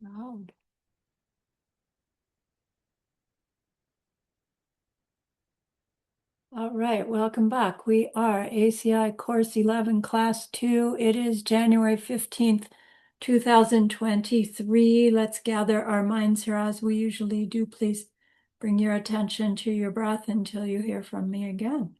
Proud. All right, welcome back. We are ACI Course 11, Class 2. It is January 15th, 2023. Let's gather our minds here as we usually do. Please bring your attention to your breath until you hear from me again.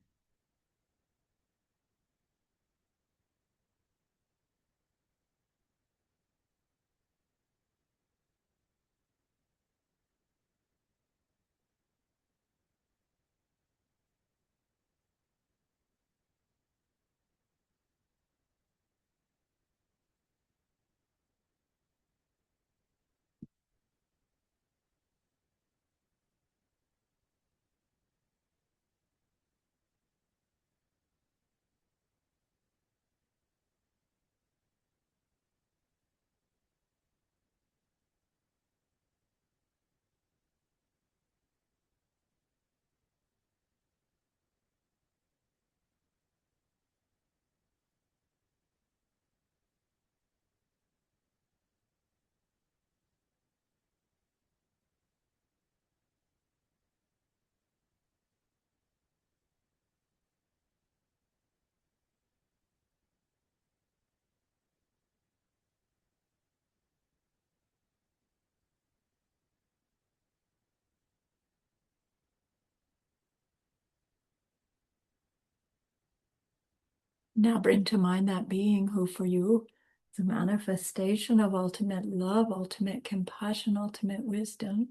Now bring to mind that being who for you is a manifestation of ultimate love, ultimate compassion, ultimate wisdom.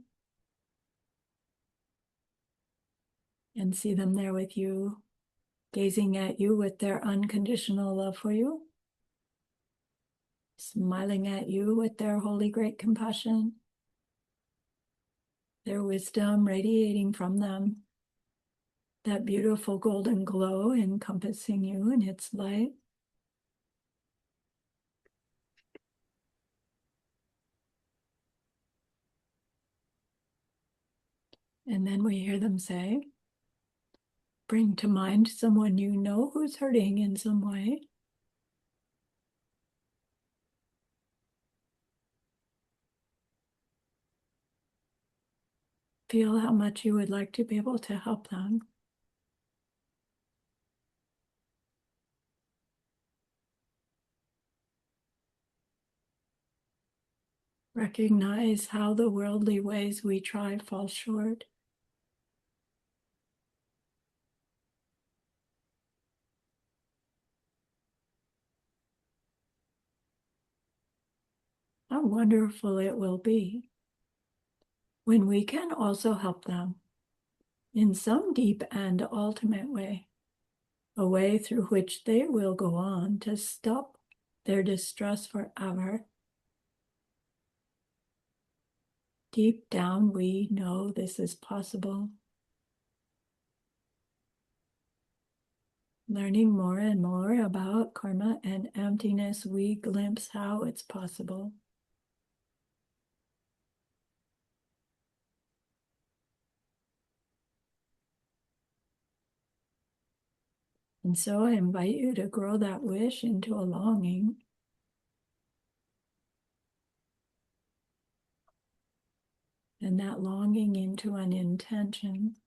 And see them there with you, gazing at you with their unconditional love for you, smiling at you with their holy great compassion, their wisdom radiating from them, that beautiful golden glow encompassing you in its light. And then we hear them say, bring to mind someone you know who's hurting in some way. Feel how much you would like to be able to help them. Recognize how the worldly ways we try fall short. How wonderful it will be when we can also help them in some deep and ultimate way, a way through which they will go on to stop their distress forever. Deep down, we know this is possible. Learning more and more about karma and emptiness, we glimpse how it's possible. And so I invite you to grow that wish into a longing. And that longing into an intention.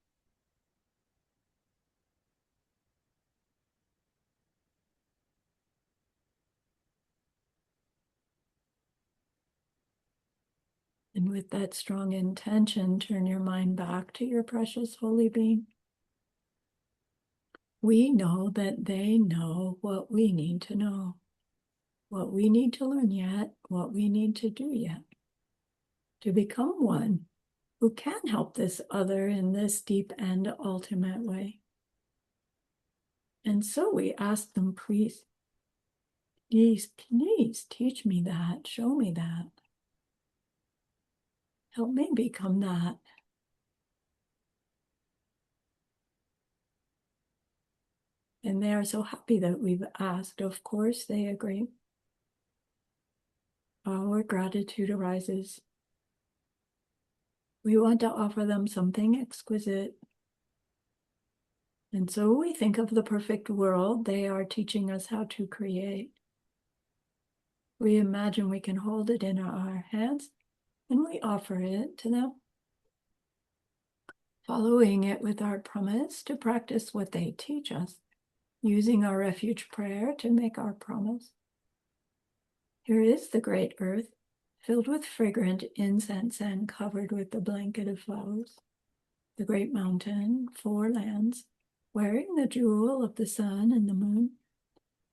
And with that strong intention, turn your mind back to your precious holy being. We know that they know what we need to know, what we need to learn yet, what we need to do yet, to become one who can help this other in this deep and ultimate way. And so we ask them, please, please, please teach me that, show me that. Help me become that. And they are so happy that we've asked. Of course, they agree. Our gratitude arises. We want to offer them something exquisite. And so we think of the perfect world they are teaching us how to create. We imagine we can hold it in our hands and we offer it to them, following it with our promise to practice what they teach us, using our refuge prayer to make our promise. Here is the great earth, filled with fragrant incense and covered with the blanket of flowers. The great mountain, 4 lands, wearing the jewel of the sun and the moon.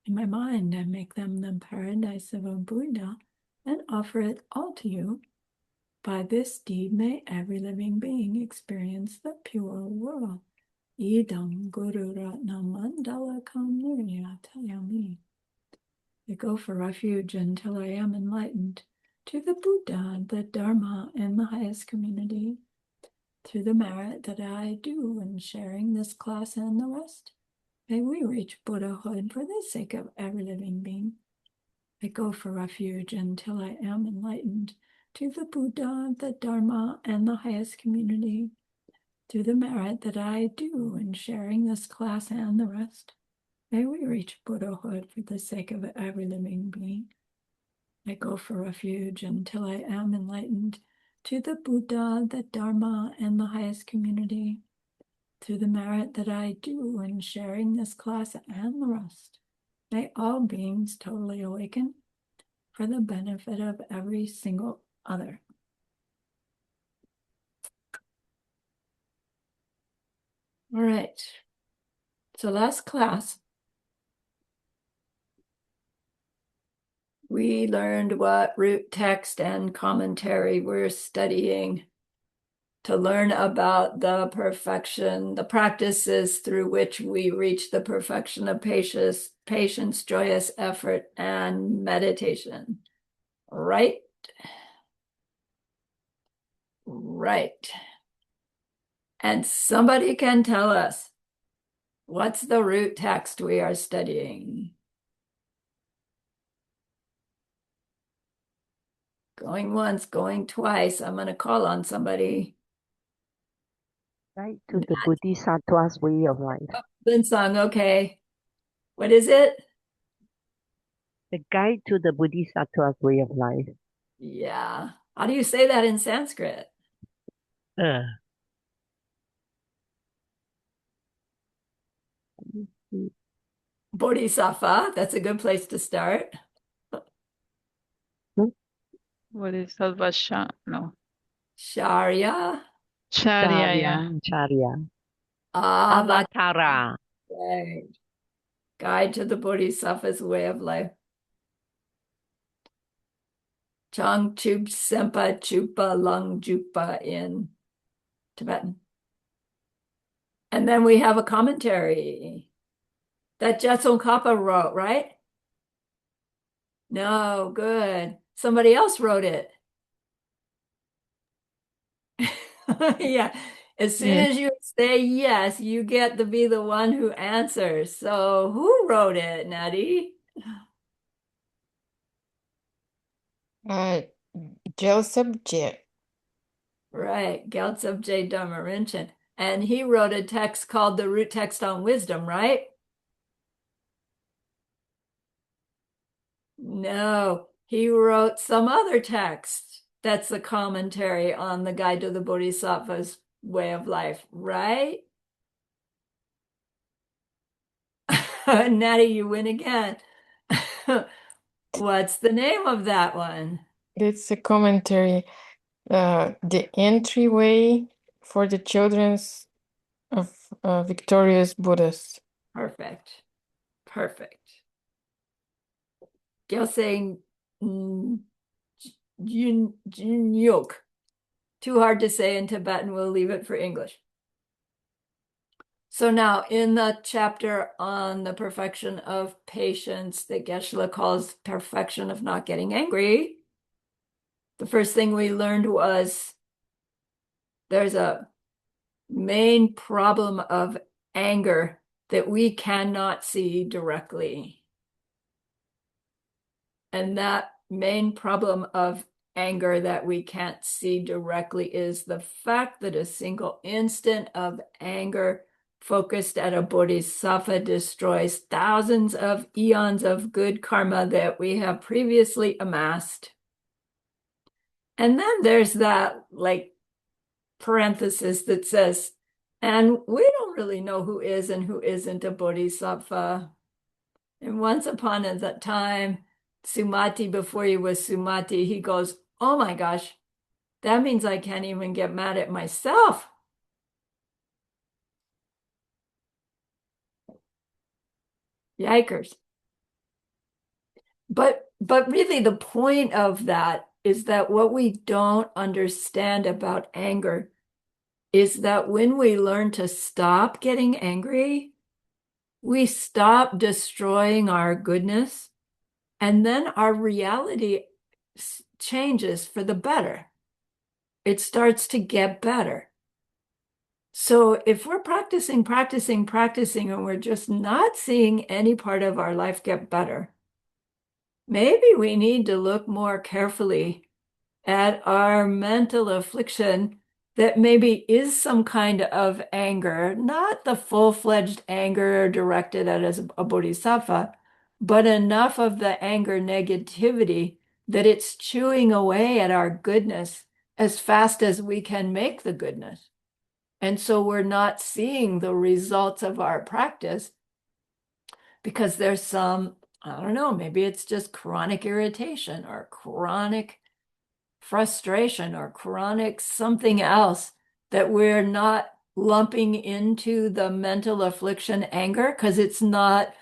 In my mind, I make them the paradise of a Buddha and offer it all to you. By this deed, may every living being experience the pure world. Idam Guru Ratna Mandala Kamniryatayami. I go for refuge until I am enlightened to the Buddha, the Dharma, and the highest community. Through the merit that I do in sharing this class and the rest, may we reach Buddhahood for the sake of every living being. I go for refuge until I am enlightened to the Buddha, the Dharma, and the highest community. Through the merit that I do in sharing this class and the rest, may we reach Buddhahood for the sake of every living being. I go for refuge until I am enlightened to the Buddha, the Dharma, and the highest community. Through the merit that I do in sharing this class and the rest, may all beings totally awaken for the benefit of every single other. All right. So last class, we learned what root text and commentary we're studying to learn about the perfection, the practices through which we reach the perfection of patience, joyous effort, and meditation. Right? Right. And somebody can tell us, what's the root text we are studying? Going once, going twice. I'm going to call on somebody. Guide to the Bodhisattva's way of life. Linsong, okay. What is it? The guide to the Bodhisattva's way of life. Yeah. How do you say that in Sanskrit? Uh, Bodhisattva. That's a good place to start. Bodhisattva, no. Sharya. Charya, yeah. Charya. Avatara. Avatara. Right. Guide to the Bodhisattva's way of life. Chang Chup Sempa Chupa Lung Jupa in Tibetan. And then we have a commentary that Jetsun Kappa wrote, right? No, good. Somebody else wrote it. Yeah. As soon as you say yes, you get to be the one who answers. So who wrote it, Natty? Joseph J. Right, Gyaltsab J. Dharma. And he wrote a text called the Root Text on Wisdom, right? No, he wrote some other text that's a commentary on the Guide to the Bodhisattva's way of life, right? Natty, you win again. What's the name of that one? It's a commentary, the entryway for the children's of victorious Buddhas. Perfect. Perfect. Gyaltsang Jinyok. Too hard to say in Tibetan. We'll leave it for English. So now in the chapter on the perfection of patience that Geshe-la calls perfection of not getting angry, the first thing we learned was there's a main problem of anger that we cannot see directly. And that main problem of anger that we can't see directly is the fact that a single instant of anger focused at a bodhisattva destroys thousands of eons of good karma that we have previously amassed. And then there's that like parenthesis that says, and we don't really know who is and who isn't a bodhisattva. And once upon a time, Sumati, before he was Sumati, he goes, oh my gosh, that means I can't even get mad at myself. Yikers. But really the point of that is that what we don't understand about anger is that when we learn to stop getting angry, we stop destroying our goodness, and then our reality changes for the better. It starts to get better. So if we're practicing, and we're just not seeing any part of our life get better, maybe we need to look more carefully at our mental affliction that maybe is some kind of anger, not the full-fledged anger directed at as a bodhisattva, but enough of the anger negativity that it's chewing away at our goodness as fast as we can make the goodness. And so we're not seeing the results of our practice because there's some, I don't know, maybe it's just chronic irritation or chronic frustration or chronic something else that we're not lumping into the mental affliction anger because it's not,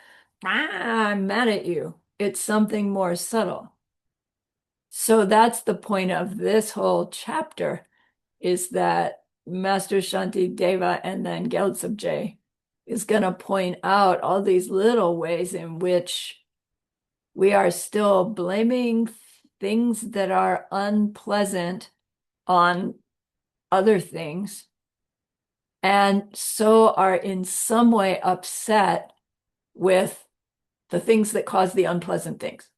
I'm mad at you. It's something more subtle. So that's the point of this whole chapter, is that Master Shantideva and then Gyaltsab is going to point out all these little ways in which we are still blaming things that are unpleasant on other things, and so are in some way upset with the things that cause the unpleasant things.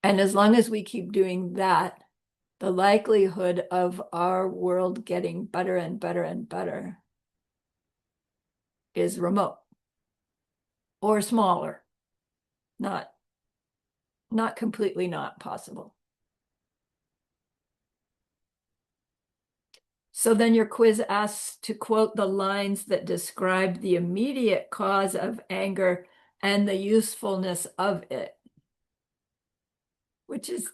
And as long as we keep doing that, the likelihood of our world getting better and better and better is remote or smaller, not completely not possible. So then your quiz asks to quote the lines that describe the immediate cause of anger and the usefulness of it, which is,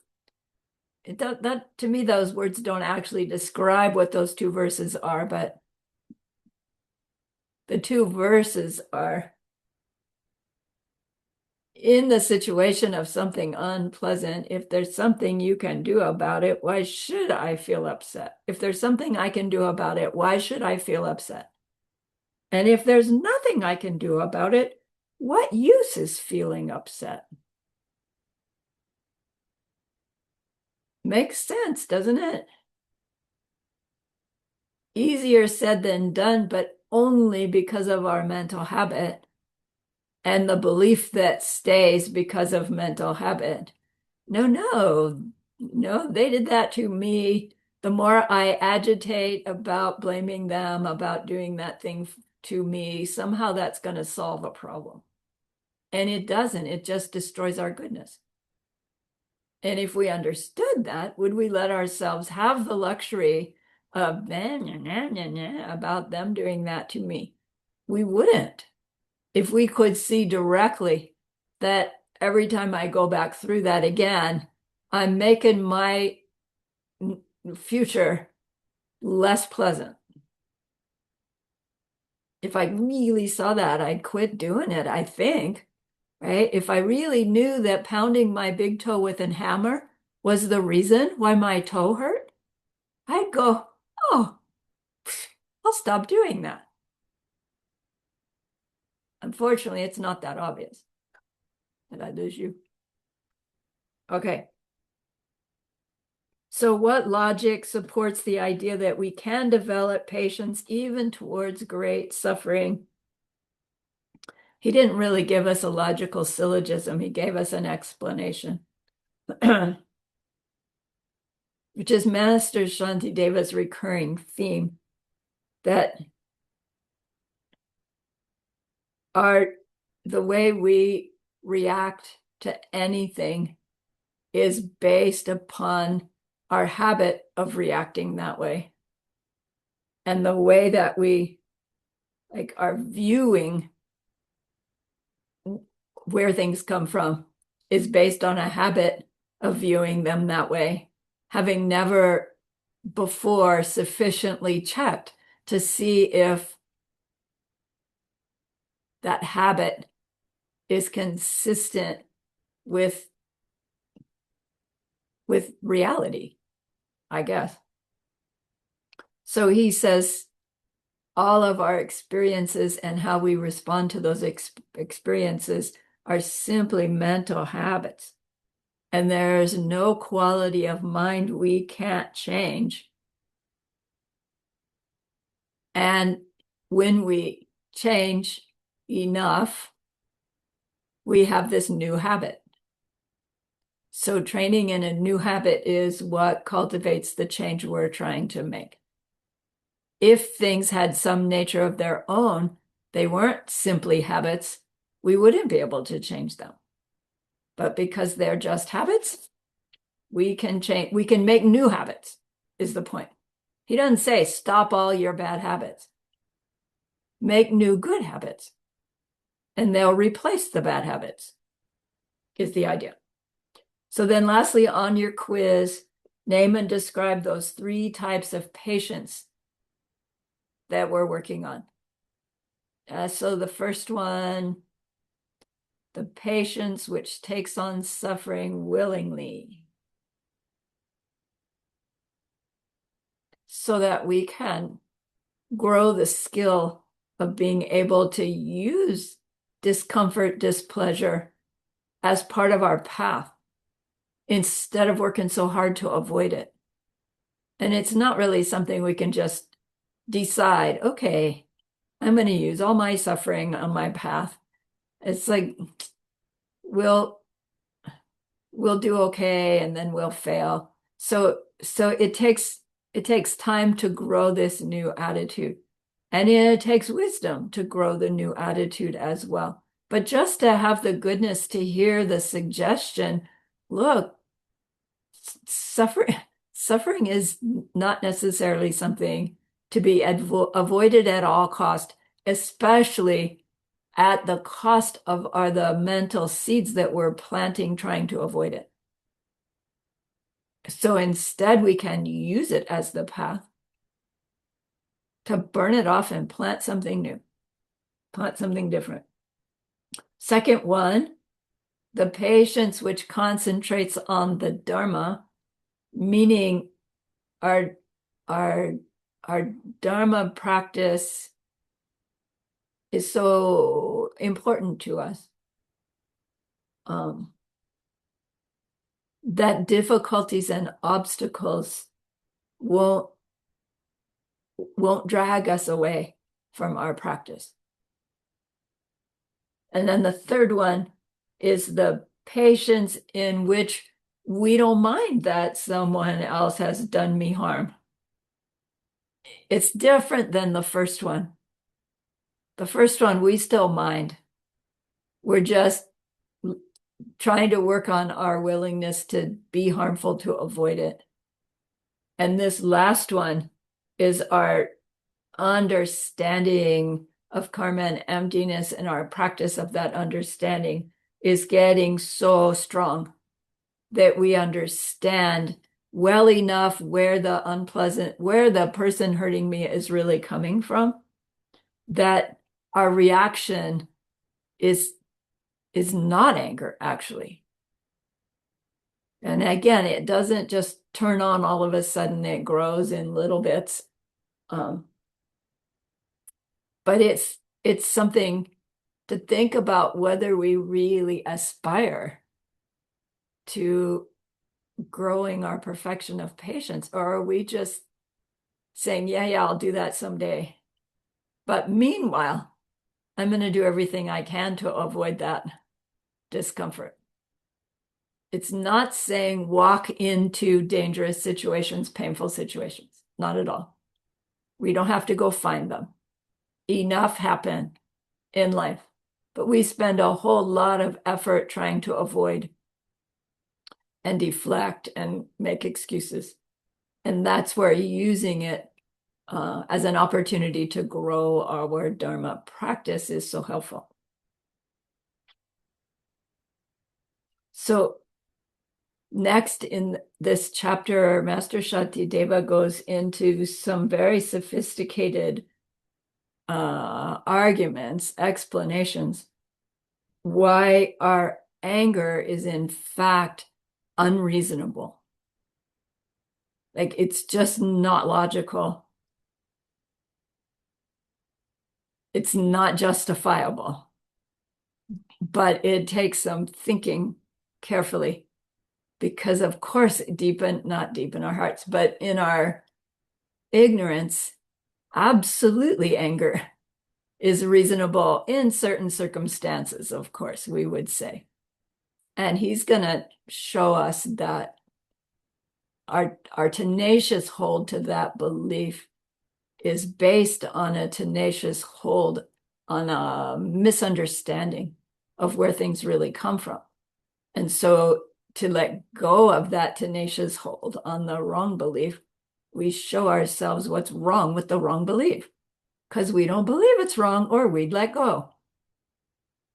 that to me, those words don't actually describe what those two verses are, but the two verses are, in the situation of something unpleasant, if there's something you can do about it, why should I feel upset? If there's something I can do about it, why should I feel upset? And if there's nothing I can do about it, what use is feeling upset? Makes sense, doesn't it? Easier said than done, but only because of our mental habit and the belief that stays because of mental habit. No, they did that to me. The more I agitate about blaming them, about doing that thing to me, somehow that's going to solve a problem. And it doesn't. It just destroys our goodness. And if we understood that, would we let ourselves have the luxury of about them doing that to me? We wouldn't. If we could see directly that every time I go back through that again, I'm making my future less pleasant. If I really saw that, I'd quit doing it, I think, right? If I really knew that pounding my big toe with a hammer was the reason why my toe hurt, I'd go, oh, I'll stop doing that. Unfortunately, it's not that obvious. Did I lose you? Okay. So what logic supports the idea that we can develop patience even towards great suffering? He didn't really give us a logical syllogism. He gave us an explanation, which is Master Shantideva's recurring theme, that the way we react to anything is based upon our habit of reacting that way. And the way that we like are viewing where things come from is based on a habit of viewing them that way, having never before sufficiently checked to see if that habit is consistent with reality, I guess. So he says all of our experiences and how we respond to those experiences are simply mental habits. And there's no quality of mind we can't change. And when we change enough, we have this new habit. So training in a new habit is what cultivates the change we're trying to make. If things had some nature of their own, they weren't simply habits, we wouldn't be able to change them. But because they're just habits, we can change, we can make new habits, is the point. He doesn't say stop all your bad habits. Make new good habits, and they'll replace the bad habits, is the idea. So then lastly, on your quiz, name and describe those 3 types of patience that we're working on. So the first one, the patience which takes on suffering willingly, so that we can grow the skill of being able to use discomfort, displeasure as part of our path instead of working so hard to avoid it. And it's not really something we can just decide, okay, I'm going to use all my suffering on my path. It's like we'll do okay and then we'll fail. So it takes time to grow this new attitude. And it takes wisdom to grow the new attitude as well. But just to have the goodness to hear the suggestion, look, suffering is not necessarily something to be avoided at all cost, especially at the cost of the mental seeds that we're planting trying to avoid it. So instead, we can use it as the path to burn it off and plant something new, plant something different. Second one, the patience which concentrates on the Dharma, meaning our Dharma practice is so important to us. That difficulties and obstacles won't drag us away from our practice. And then the third one is the patience in which we don't mind that someone else has done me harm. It's different than the first one. The first one, we still mind. We're just trying to work on our willingness to be harmful to avoid it. And this last one is our understanding of karma and emptiness, and our practice of that understanding is getting so strong that we understand well enough where the person hurting me is really coming from, that our reaction is not anger, actually. And again, it doesn't just turn on all of a sudden, it grows in little bits. But it's something to think about, whether we really aspire to growing our perfection of patience, or are we just saying, yeah, I'll do that someday. But meanwhile, I'm going to do everything I can to avoid that discomfort. It's not saying walk into dangerous situations, painful situations. Not at all. We don't have to go find them. Enough happen in life, but we spend a whole lot of effort trying to avoid and deflect and make excuses. And that's where using it as an opportunity to grow our Dharma practice is so helpful. So next in this chapter, Master Shantideva goes into some very sophisticated arguments, explanations, why our anger is in fact unreasonable. Like it's just not logical. It's not justifiable. But it takes some thinking carefully because of course not deep in our hearts, but in our ignorance, absolutely anger is reasonable in certain circumstances, of course, we would say. And he's going to show us that our tenacious hold to that belief is based on a tenacious hold on a misunderstanding of where things really come from. And so to let go of that tenacious hold on the wrong belief, we show ourselves what's wrong with the wrong belief because we don't believe it's wrong or we'd let go.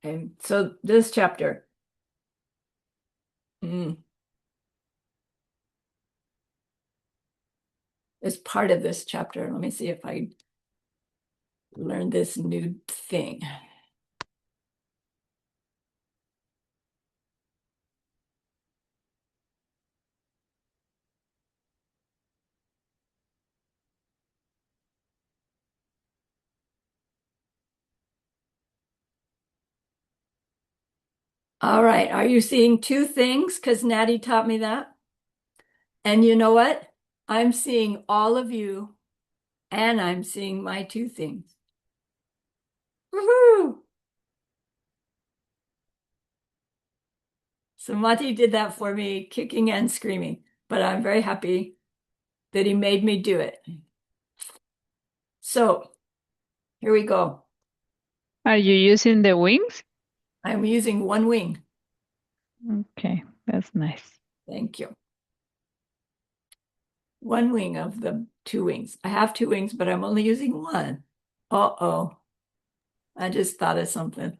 And so this chapter is part of this chapter. Let me see if I learn this new thing. All right. Are you seeing two things? Because Natty taught me that. And you know what? I'm seeing all of you and I'm seeing my two things. Woohoo! So Mati did that for me, kicking and screaming, but I'm very happy that he made me do it. So here we go. Are you using the wings? I'm using one wing. Okay, that's nice. Thank you. One wing of the two wings. I have two wings, but I'm only using one. Uh-oh. I just thought of something.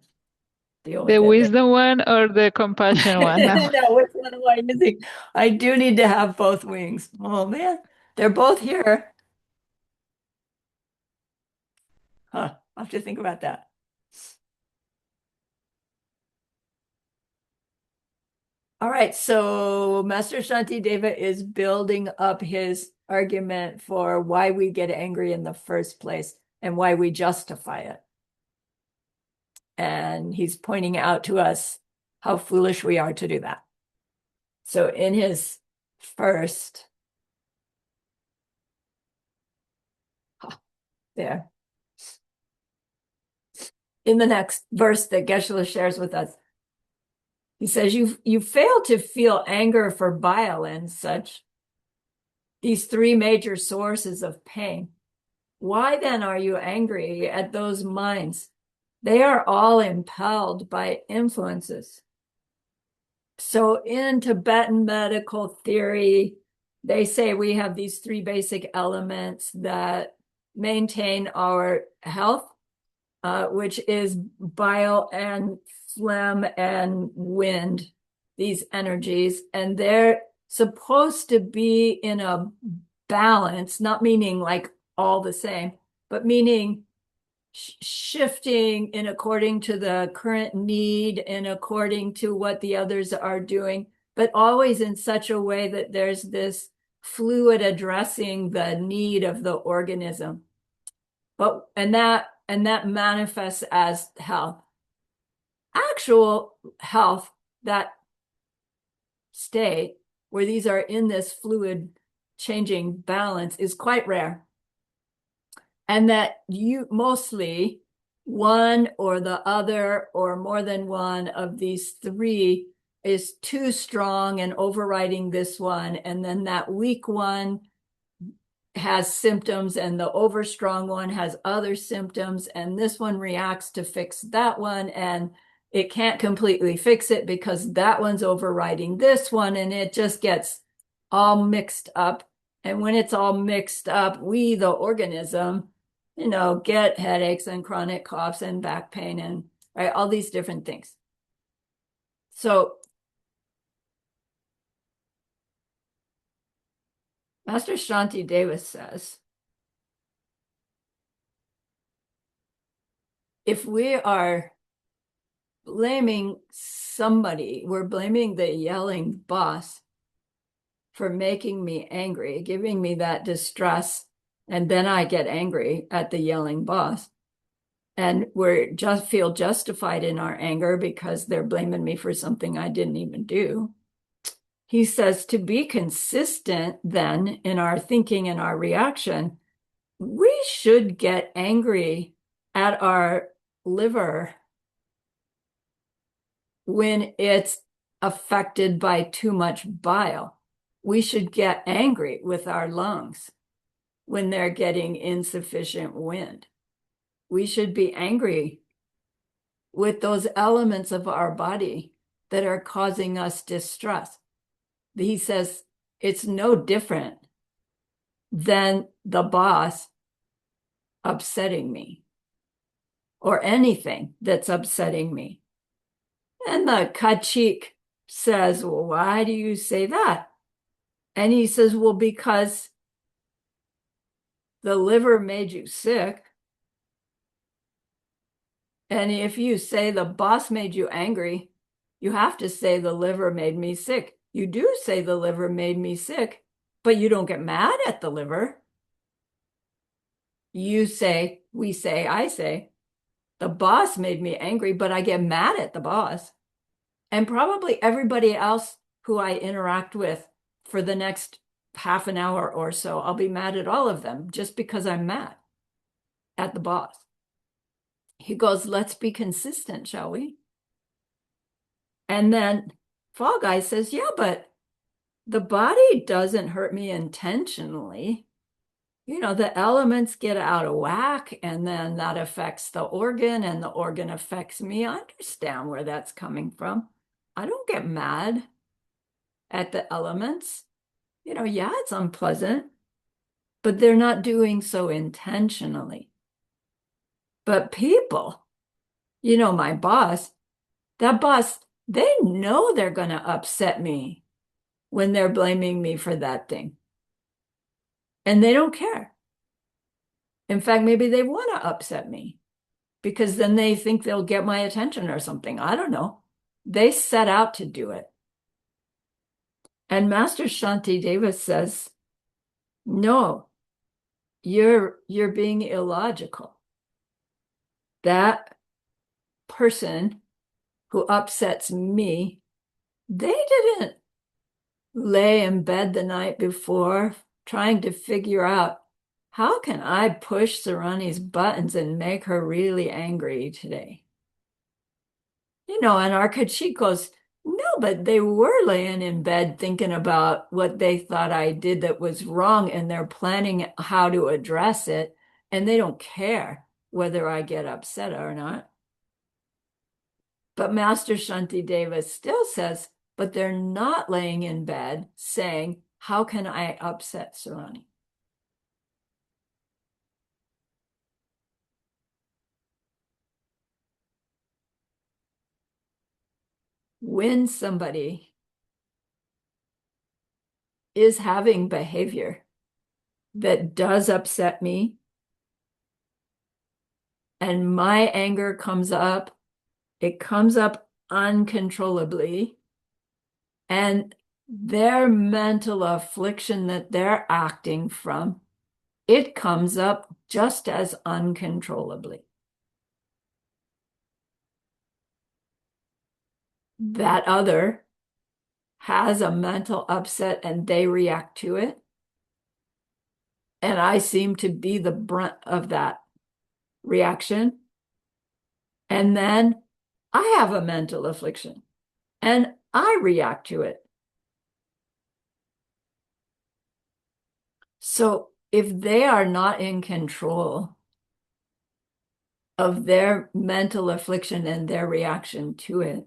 Deal with The it. wisdom one or the compassion one? No, which one am I using? I do need to have both wings. Oh man, they're both here. Huh, I'll have to think about that. All right, so Master Shantideva is building up his argument for why we get angry in the first place and why we justify it. And he's pointing out to us how foolish we are to do that. So in his first, there, in the next verse that Geshe-la shares with us, he says, you fail to feel anger for bile and such, these three major sources of pain. Why then are you angry at those minds? They are all impelled by influences. So in Tibetan medical theory, they say we have these three basic elements that maintain our health, which is bile and phlegm and wind, these energies, and they're supposed to be in a balance, not meaning like all the same, but meaning shifting in according to the current need and according to what the others are doing, but always in such a way that there's this fluid addressing the need of the organism. But and that manifests as health. Actual health, that state where these are in this fluid changing balance, is quite rare. And that you mostly one or the other or more than one of these three is too strong and overriding this one, and then that weak one has symptoms and the overstrong one has other symptoms, and this one reacts to fix that one, and it can't completely fix it because that one's overriding this one, and it just gets all mixed up. And when it's all mixed up, we, the organism, get headaches and chronic coughs and back pain and right, all these different things. So Master Shanti Davis says, if we are blaming somebody, we're blaming the yelling boss for making me angry, giving me that distress, and then I get angry at the yelling boss. And we're just feel justified in our anger because they're blaming me for something I didn't even do. He says to be consistent then in our thinking and our reaction, we should get angry at our liver when it's affected by too much bile. We should get angry with our lungs when they're getting insufficient wind. We should be angry with those elements of our body that are causing us distress. He says it's no different than the boss upsetting me or anything that's upsetting me. And the kachik says, well, why do you say that? And he says, well, because the liver made you sick. And if you say the boss made you angry, you have to say the liver made me sick. You do say the liver made me sick, but you don't get mad at the liver. You say, we say, I say, the boss made me angry, but I get mad at the boss. And probably everybody else who I interact with for the next half an hour or so, I'll be mad at all of them just because I'm mad at the boss. He goes, let's be consistent, shall we? And then Fall Guy says, yeah, but the body doesn't hurt me intentionally. The elements get out of whack, and then that affects the organ, and the organ affects me. I understand where that's coming from. I don't get mad at the elements. Yeah, it's unpleasant, but they're not doing so intentionally. But people, my boss, that boss, they know they're going to upset me when they're blaming me for that thing. And they don't care. In fact, maybe they want to upset me because then they think they'll get my attention or something. I don't know. They set out to do it. And Master Shanti Davis says, no, you're being illogical. That person who upsets me, they didn't lay in bed the night before trying to figure out, how can I push Sarani's buttons and make her really angry today? And our Kachik goes, no, but they were laying in bed thinking about what they thought I did that was wrong, and they're planning how to address it, and they don't care whether I get upset or not. But Master Shanti Davis still says, but they're not laying in bed saying, how can I upset Sarani? When somebody is having behavior that does upset me, and my anger comes up, it comes up uncontrollably, and their mental affliction that they're acting from, it comes up just as uncontrollably. That other has a mental upset and they react to it. And I seem to be the brunt of that reaction. And then I have a mental affliction and I react to it. So if they are not in control of their mental affliction and their reaction to it,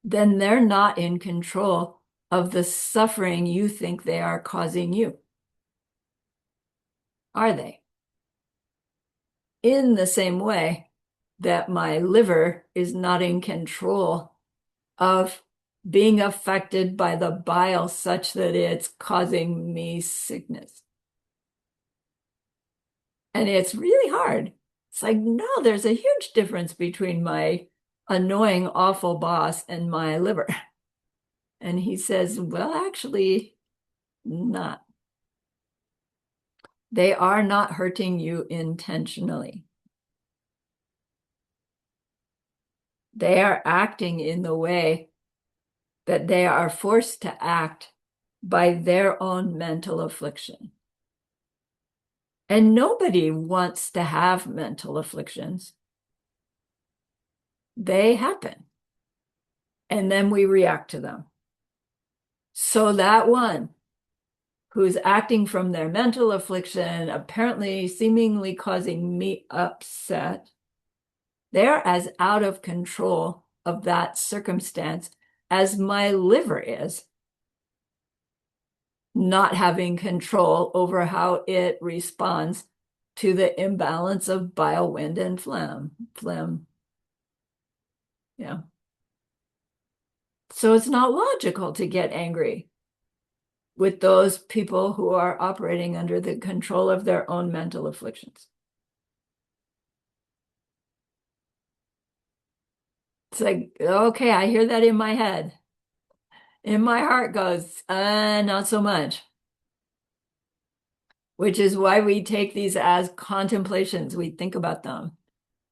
then they're not in control of the suffering you think they are causing you. Are they? In the same way that my liver is not in control of being affected by the bile such that it's causing me sickness. And it's really hard. It's like, no, there's a huge difference between my annoying, awful boss and my liver. And he says, well, actually, not. They are not hurting you intentionally. They are acting in the way that they are forced to act by their own mental affliction. And nobody wants to have mental afflictions. They happen. And then we react to them. So that one who's acting from their mental affliction, apparently seemingly causing me upset, they're as out of control of that circumstance as my liver is, not having control over how it responds to the imbalance of bile, wind, and phlegm. Yeah. So it's not logical to get angry with those people who are operating under the control of their own mental afflictions. It's like, okay, I hear that in my head. In my heart goes, not so much. Which is why we take these as contemplations. We think about them.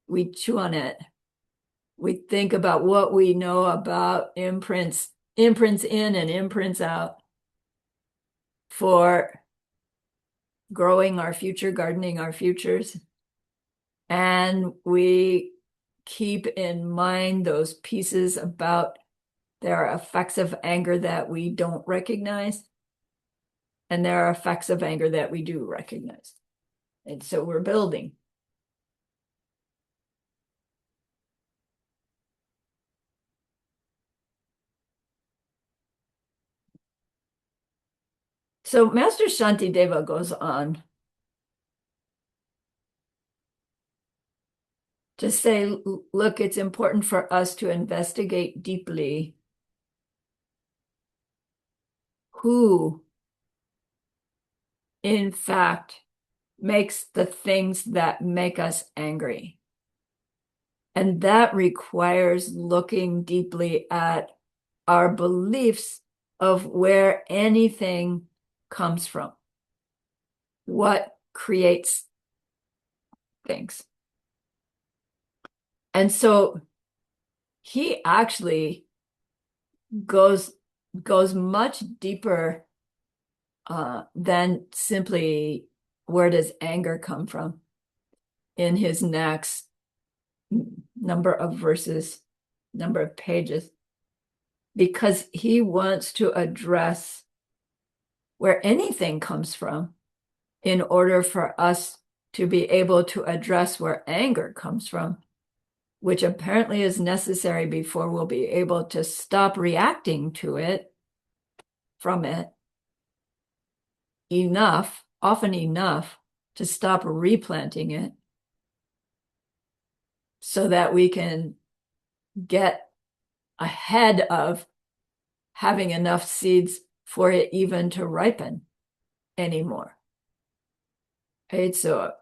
We chew on it. We think about what we know about imprints in and imprints out for growing our future, gardening our futures. And we keep in mind those pieces about there are effects of anger that we don't recognize, and there are effects of anger that we do recognize. And so we're building. So Master Shantideva goes on to say, look, it's important for us to investigate deeply who, in fact, makes the things that make us angry. And that requires looking deeply at our beliefs of where anything comes from, what creates things. And so he actually goes much deeper than simply where does anger come from in his next number of verses, number of pages, because he wants to address where anything comes from in order for us to be able to address where anger comes from, which apparently is necessary before we'll be able to stop reacting to it, from it, often enough to stop replanting it so that we can get ahead of having enough seeds for it even to ripen anymore. Okay, so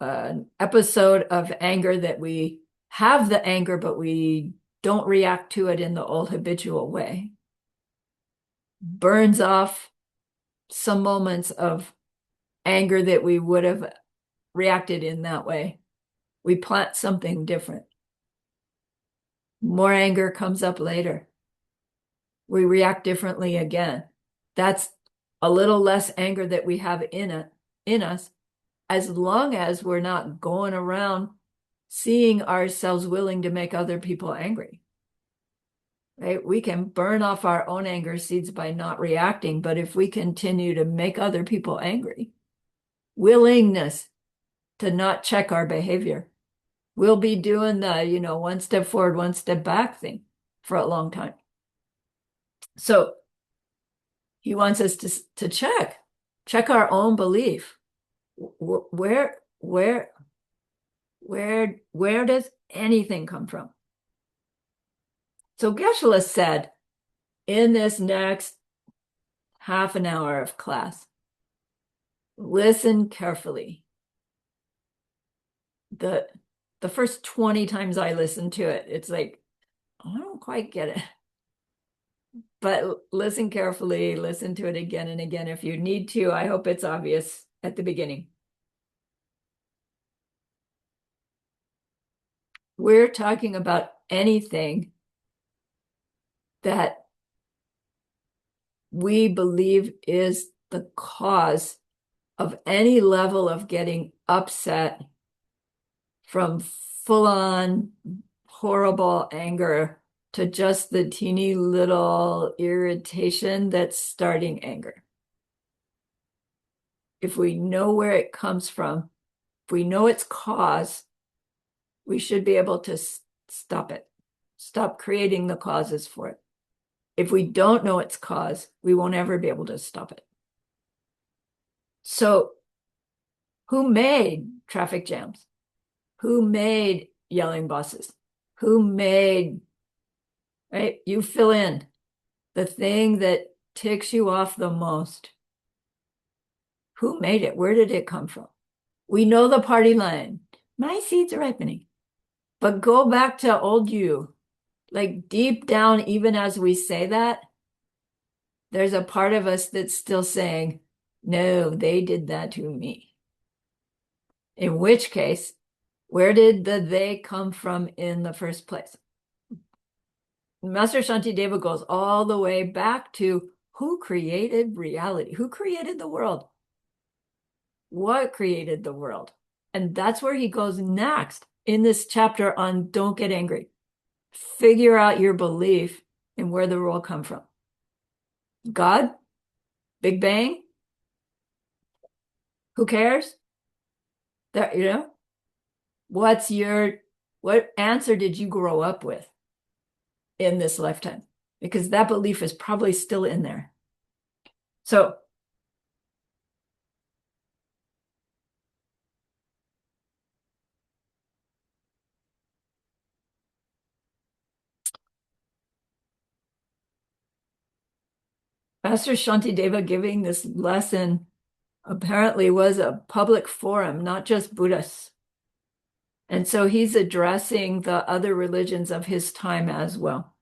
an episode of anger that we have the anger, but we don't react to it in the old habitual way, burns off some moments of anger that we would have reacted in that way. We plant something different. More anger comes up later. We react differently again. That's a little less anger that we have in us, as long as we're not going around seeing ourselves willing to make other people angry. Right? We can burn off our own anger seeds by not reacting, but if we continue to make other people angry, willingness to not check our behavior, we'll be doing the, one step forward, one step back thing for a long time. So He wants us to check our own belief. Where does anything come from? So Geshe-la said, in this next half an hour of class, listen carefully. The first 20 times I listened to it, it's like, I don't quite get it. But listen carefully, listen to it again and again if you need to. I hope it's obvious at the beginning. We're talking about anything that we believe is the cause of any level of getting upset, from full-on horrible anger to just the teeny little irritation that's starting anger. If we know where it comes from, if we know its cause, we should be able to stop it, stop creating the causes for it. If we don't know its cause, we won't ever be able to stop it. So, who made traffic jams? Who made yelling buses? Who made, right? You fill in the thing that ticks you off the most. Who made it? Where did it come from? We know the party line. My seeds are ripening. But go back to old you. Like deep down, even as we say that, there's a part of us that's still saying, no, they did that to me. In which case, where did the they come from in the first place? Master Shantideva goes all the way back to who created reality? Who created the world? What created the world? And that's where he goes next in this chapter on don't get angry. Figure out your belief and where the world come from. God? Big Bang? Who cares? That, you know, what answer did you grow up with in this lifetime? Because that belief is probably still in there. So Master Shantideva giving this lesson apparently was a public forum, not just Buddhists. And so he's addressing the other religions of his time as well.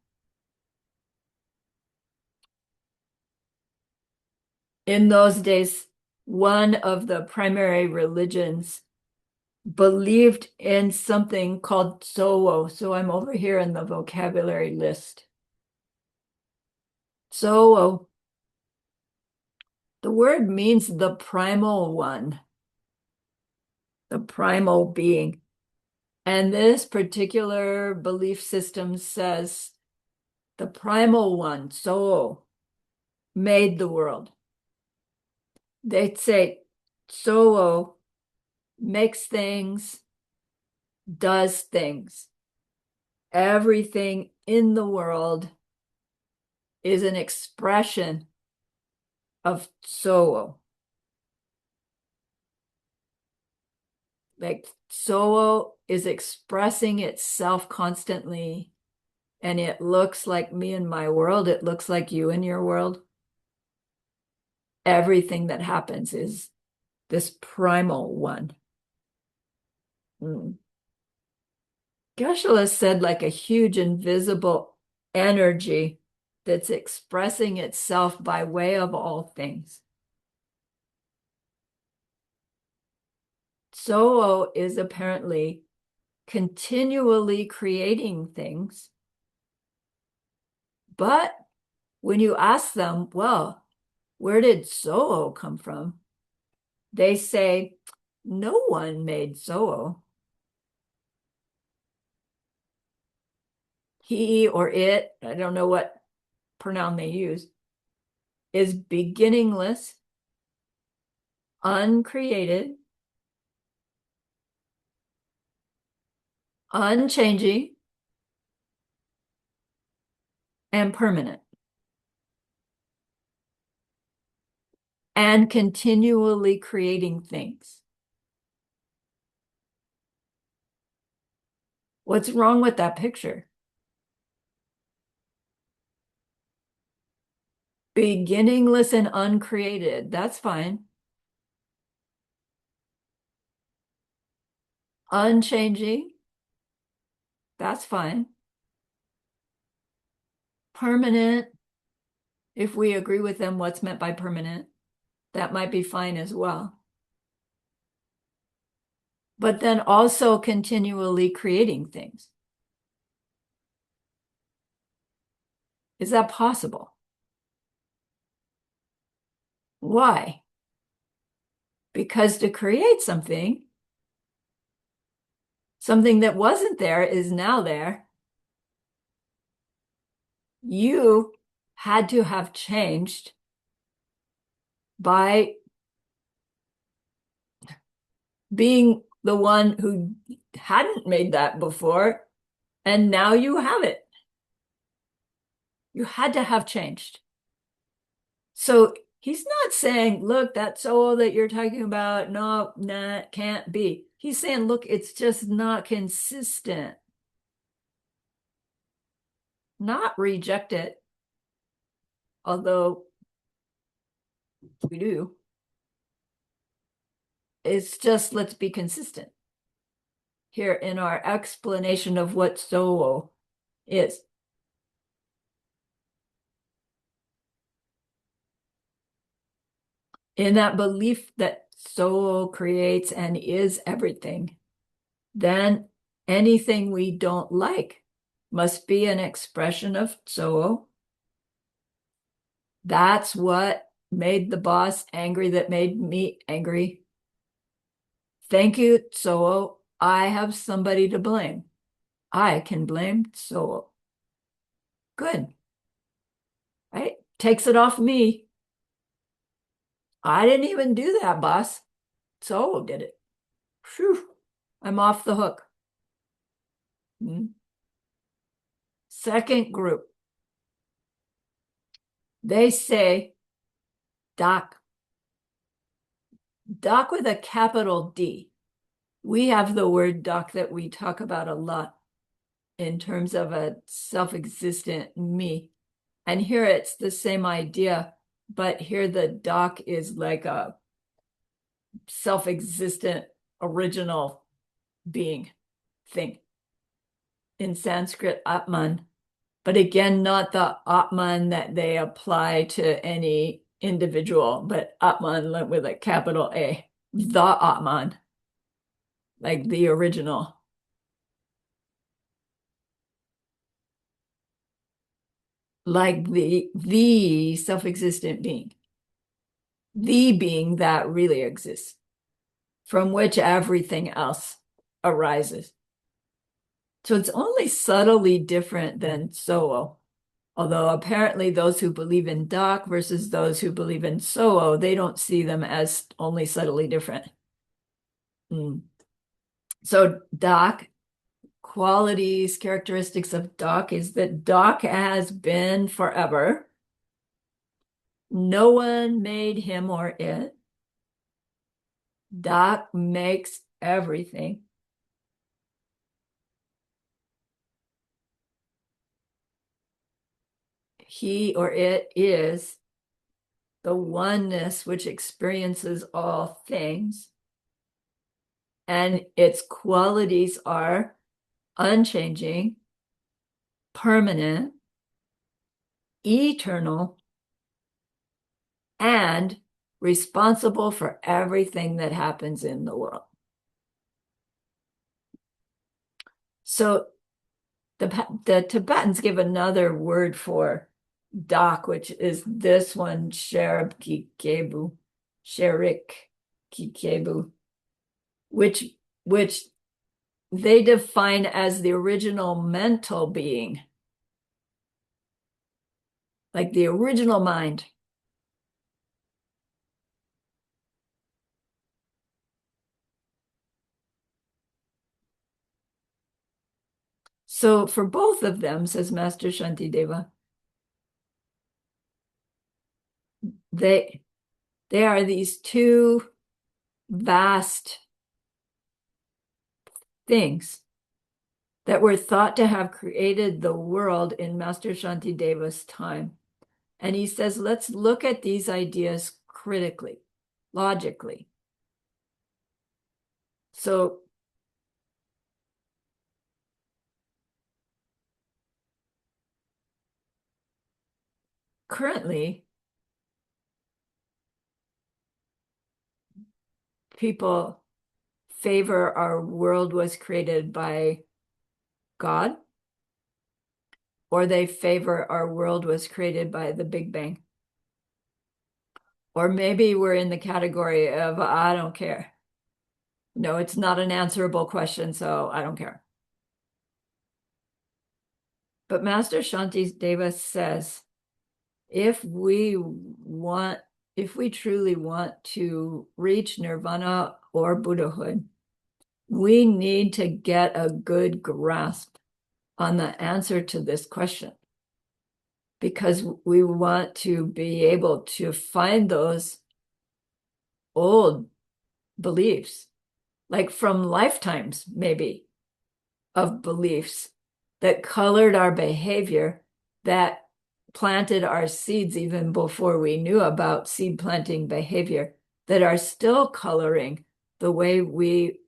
In those days, one of the primary religions believed in something called Sowo. So I'm over here in the vocabulary list. Sowo. The word means the primal one, the primal being. And this particular belief system says the primal one, Sowo, made the world. They'd say Sowo makes things, does things. Everything in the world is an expression of Sowo. Like Sowo is expressing itself constantly, and it looks like me and my world. It looks like you and your world. Everything that happens is this primal one. Geshe-la said like a huge invisible energy that's expressing itself by way of all things. Sowo is apparently continually creating things. But when you ask them, well, where did Sowo come from? They say, no one made Sowo. He or it, I don't know what pronoun they use, is beginningless, uncreated, unchanging, and permanent. and continually creating things. What's wrong with that picture? Beginningless and uncreated, that's fine. Unchanging, that's fine. Permanent, if we agree with them what's meant by permanent, that might be fine as well. But then also continually creating things. Is that possible? Why? Because to create something that wasn't there is now there. You had to have changed by being the one who hadn't made that before, and now you have it. You had to have changed. So he's not saying, look, that soul that you're talking about, no, nah, can't be. He's saying, look, it's just not consistent. Not reject it, although we do. It's just, let's be consistent here in our explanation of what soul is. In that belief that soul creates and is everything, then anything we don't like must be an expression of soul. That's what made the boss angry, that made me angry. Thank you, soul. I have somebody to blame. I can blame soul. Good. Right? Takes it off me. I didn't even do that, boss. Soul did it. Phew. I'm off the hook. Second group. They say doc. Doc with a capital D. We have the word doc that we talk about a lot in terms of a self-existent me. And here it's the same idea, but here the doc is like a self-existent original being thing. In Sanskrit, Atman. But again, not the Atman that they apply to any individual, but Atman with a capital A. The Atman. Like the original. Like the self-existent being. The being that really exists, from which everything else arises. So it's only subtly different than Soho. Although apparently those who believe in Doc versus those who believe in Soho, they don't see them as only subtly different. So Doc, qualities, characteristics of Doc is that Doc has been forever. No one made him or it. Doc makes everything. He or it is the oneness which experiences all things. And its qualities are unchanging, permanent, eternal, and responsible for everything that happens in the world. So the Tibetans give another word for Doc, which is this one, Sherab Kikebu, Sherik Kikebu, which they define as the original mental being, like the original mind. So for both of them, says Master Shantideva, they They are these two vast things that were thought to have created the world in Master Shantideva's time. And he says, let's look at these ideas critically, logically. So currently, people favor our world was created by God, or they favor our world was created by the Big Bang. Or maybe we're in the category of, I don't care. No, it's not an answerable question, so I don't care. But Master Shantideva says, if we truly want to reach nirvana or Buddhahood, we need to get a good grasp on the answer to this question, because we want to be able to find those old beliefs, like from lifetimes maybe, of beliefs that colored our behavior, that planted our seeds even before we knew about seed planting behavior, that are still coloring the way we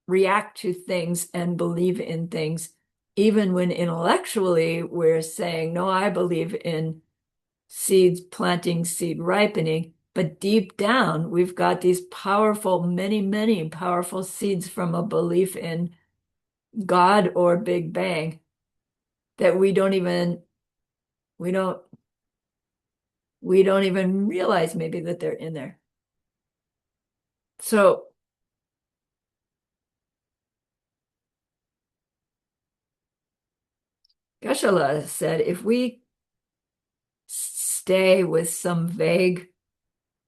react to things and believe in things, even when intellectually we're saying, no, I believe in seeds planting, seed ripening. But deep down, we've got these powerful, many, many powerful seeds from a belief in God or Big Bang that we don't even realize maybe that they're in there. So Geshe-la said, if we stay with some vague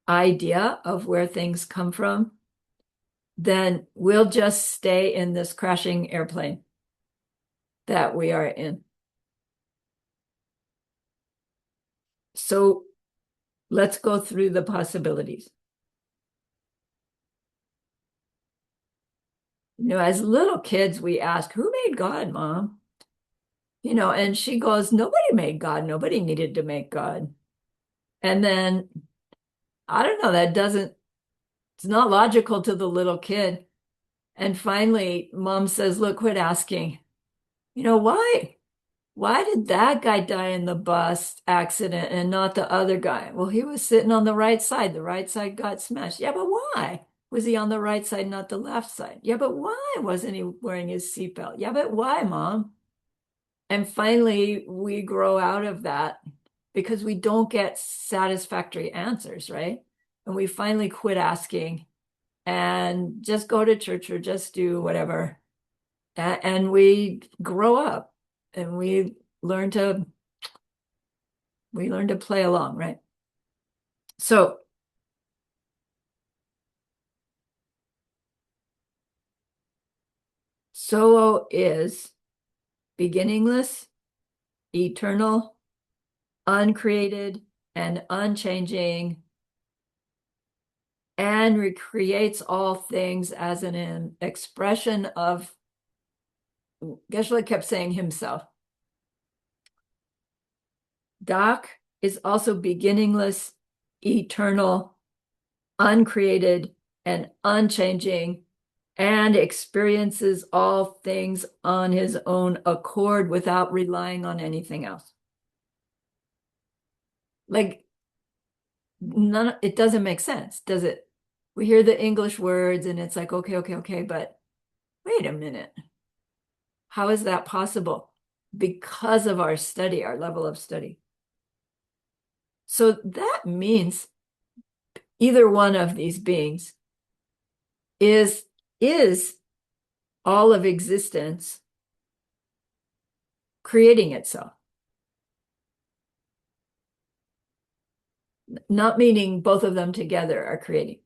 idea of where things come from, then we'll just stay in this crashing airplane that we are in. So let's go through the possibilities. As little kids, we ask, who made God, Mom? And she goes, nobody made God. Nobody needed to make God. And then, I don't know, it's not logical to the little kid. And finally, Mom says, look, quit asking. Why? Why did that guy die in the bus accident and not the other guy? Well, he was sitting on the right side. The right side got smashed. Yeah, but why? Was he on the right side, not the left side? Yeah, but why wasn't he wearing his seatbelt? Yeah, but why, Mom? And finally, we grow out of that because we don't get satisfactory answers, right? And we finally quit asking and just go to church or just do whatever. And we grow up and we learn to play along, right? So Soho is beginningless, eternal, uncreated, and unchanging, and recreates all things as an expression of, Geshe-la kept saying, himself. Dak is also beginningless, eternal, uncreated, and unchanging, and experiences all things on his own accord without relying on anything else. Like, it doesn't make sense, does it? We hear the English words and it's like, okay, but wait a minute. How is that possible? Because of our study, our level of study. So that means either one of these beings is all of existence creating itself. Not meaning both of them together are creating.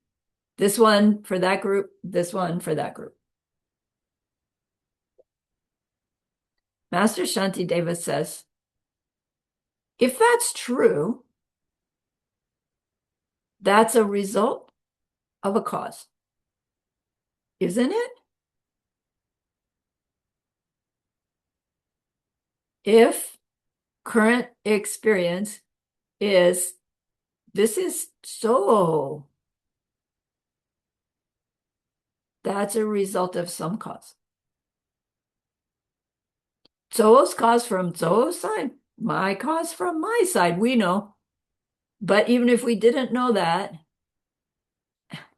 This one for that group, this one for that group. Master Shantideva says, if that's true, That's a result of a cause, isn't it? If current experience is, this is so, that's a result of some cause. Zoo's cause from Zoo's side, my cause from my side, we know. But even if we didn't know that,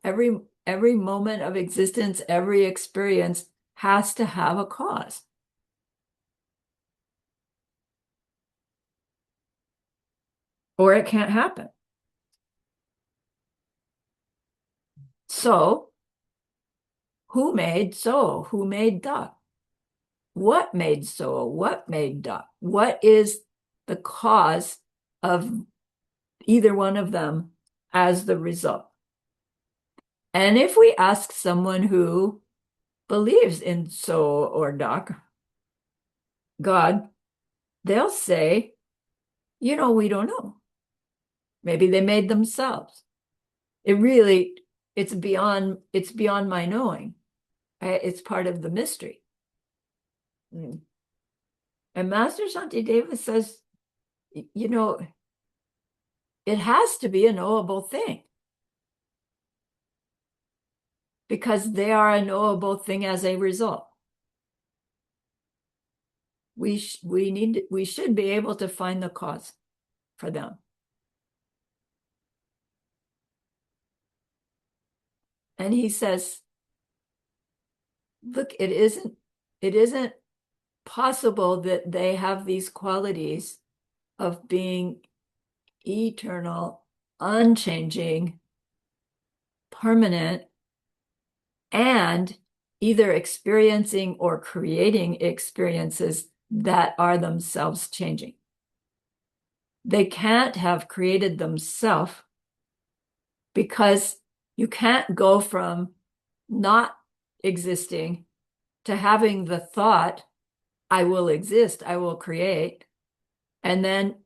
every moment of existence, every experience has to have a cause. Or it can't happen. So, who made So? Who made Duck? What made So? What made Duck? What is the cause of either one of them as the result? And if we ask someone who believes in So or Duck, God, they'll say, we don't know. Maybe they made themselves. It's beyond my knowing. It's part of the mystery. And Master Shantideva says, it has to be a knowable thing. Because they are a knowable thing as a result. We should be able to find the cause for them. And he says, look, it isn't possible that they have these qualities of being eternal, unchanging, permanent, and either experiencing or creating experiences that are themselves changing. They can't have created themselves because you can't go from not existing to having the thought, I will exist, I will create, and then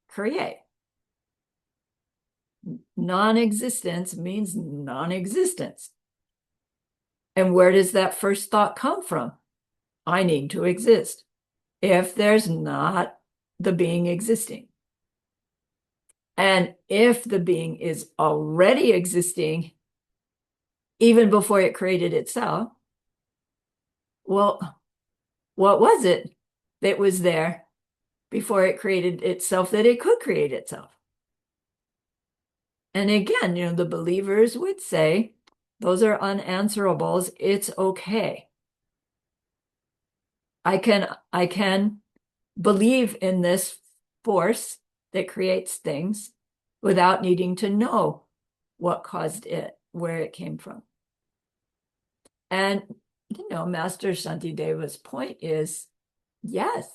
create. Non-existence means non-existence. And where does that first thought come from? I need to exist. If there's not the being existing. And if the being is already existing, even before it created itself, well, what was it that was there before it created itself that it could create itself? And again, the believers would say, those are unanswerables. It's okay. I can believe in this force that creates things without needing to know what caused it, where it came from. And, Master Shantideva's point is, yes,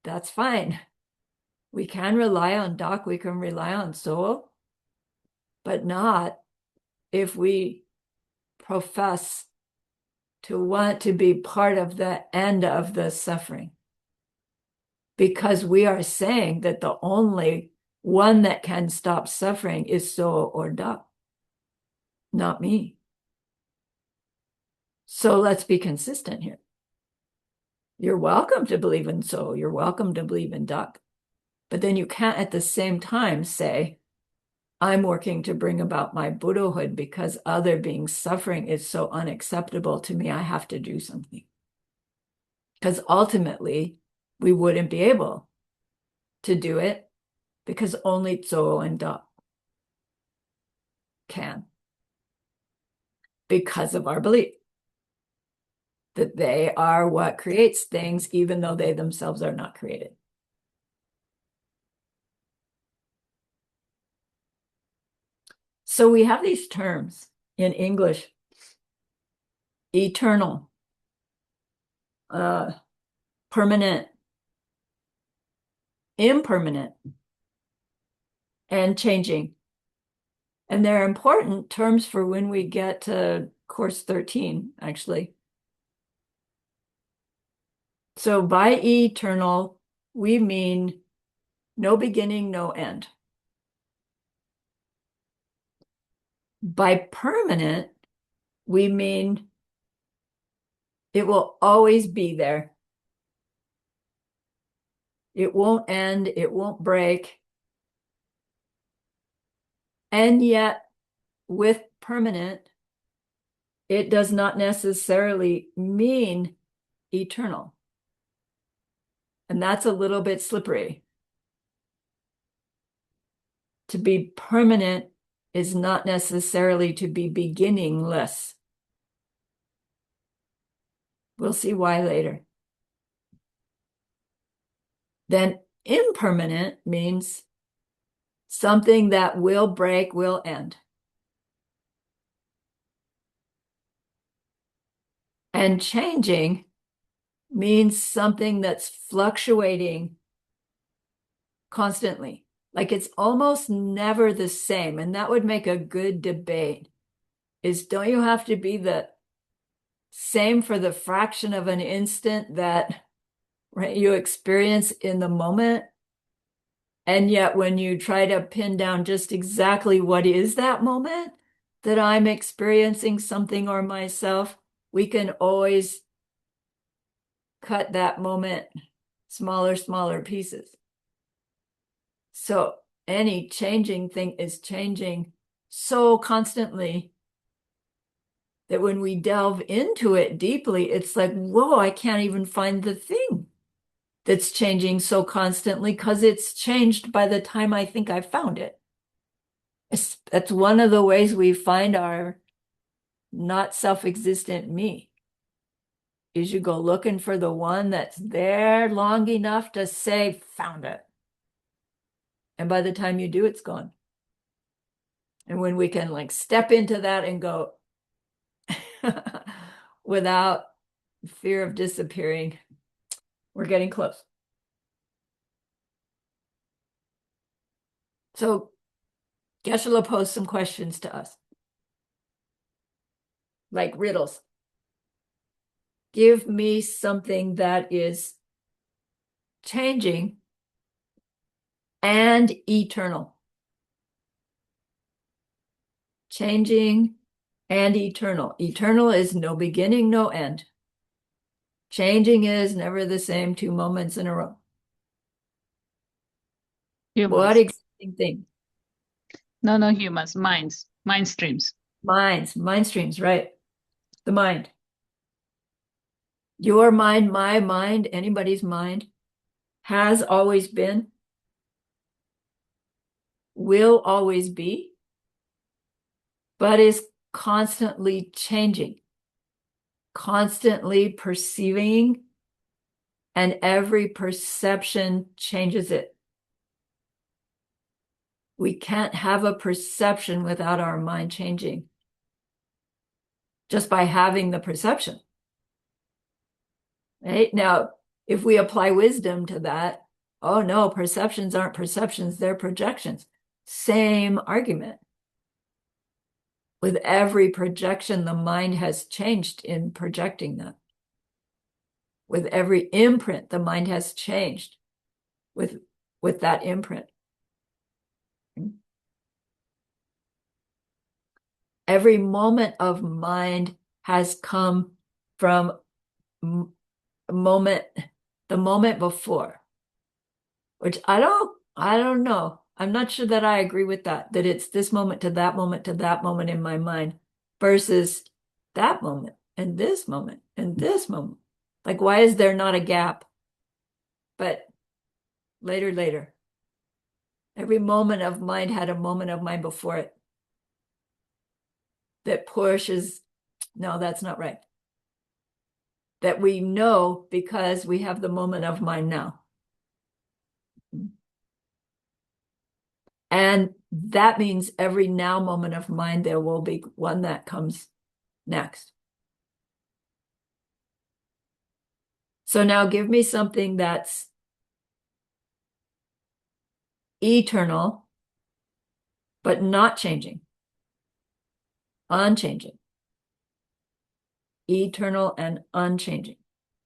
that's fine. We can rely on Doc, we can rely on Soul, but not if we profess to want to be part of the end of the suffering. Because we are saying that the only one that can stop suffering is Soul or Doc, not me. So let's be consistent here. You're welcome to believe in Soul. You're welcome to believe in Duck. But then you can't at the same time say, I'm working to bring about my Buddhahood because other beings' suffering is so unacceptable to me, I have to do something. Because ultimately, we wouldn't be able to do it because only Soul and Duck can. Because of our belief that they are what creates things, even though they themselves are not created. So we have these terms in English: eternal, permanent, impermanent, and changing. And they're important terms for when we get to Course 13, actually. So by eternal, we mean no beginning, no end. By permanent, we mean it will always be there. It won't end, it won't break. And yet, with permanent, it does not necessarily mean eternal. And that's a little bit slippery. To be permanent is not necessarily to be beginningless. We'll see why later. Then impermanent means something that will break, will end. And changing means something that's fluctuating constantly. Like it's almost never the same. And that would make a good debate. Is don't you have to be the same for the fraction of an instant that you experience in the moment? And yet when you try to pin down just exactly what is that moment that I'm experiencing something or myself, we can always cut that moment smaller pieces. So any changing thing is changing so constantly that when we delve into it deeply, it's like, whoa, I can't even find the thing that's changing so constantly because it's changed by the time I think I found it. That's one of the ways we find our not self-existent me, is you go looking for the one that's there long enough to say, found it. And by the time you do, it's gone. And when we can like step into that and go without fear of disappearing, we're getting close. So Geshe-la posed some questions to us, like riddles. Give me something that is changing and eternal. Changing and eternal. Eternal is no beginning, no end. Changing is never the same 2 moments in a row. What Humans. existing thing? No, humans. Minds. Mind streams. Minds, mind streams, right? The mind. Your mind, my mind, anybody's mind has always been, will always be, but is constantly changing, constantly perceiving, and every perception changes it. We can't have a perception without our mind changing just by having the perception. Right? Now, if we apply wisdom to that, oh no, perceptions aren't perceptions, they're projections. Same argument. With every projection, the mind has changed in projecting that. With every imprint, the mind has changed with that imprint. Every moment of mind has come from the moment before, which I don't know. I'm not sure that I agree with that it's this moment to that moment to that moment in my mind versus that moment and this moment and this moment. Like, why is there not a gap? But later. Every moment of mind had a moment of mind before it that pushes, no, that's not right. That we know because we have the moment of mind now. And that means every now moment of mind, there will be one that comes next. So now give me something that's eternal, but not changing. Unchanging. Eternal and unchanging.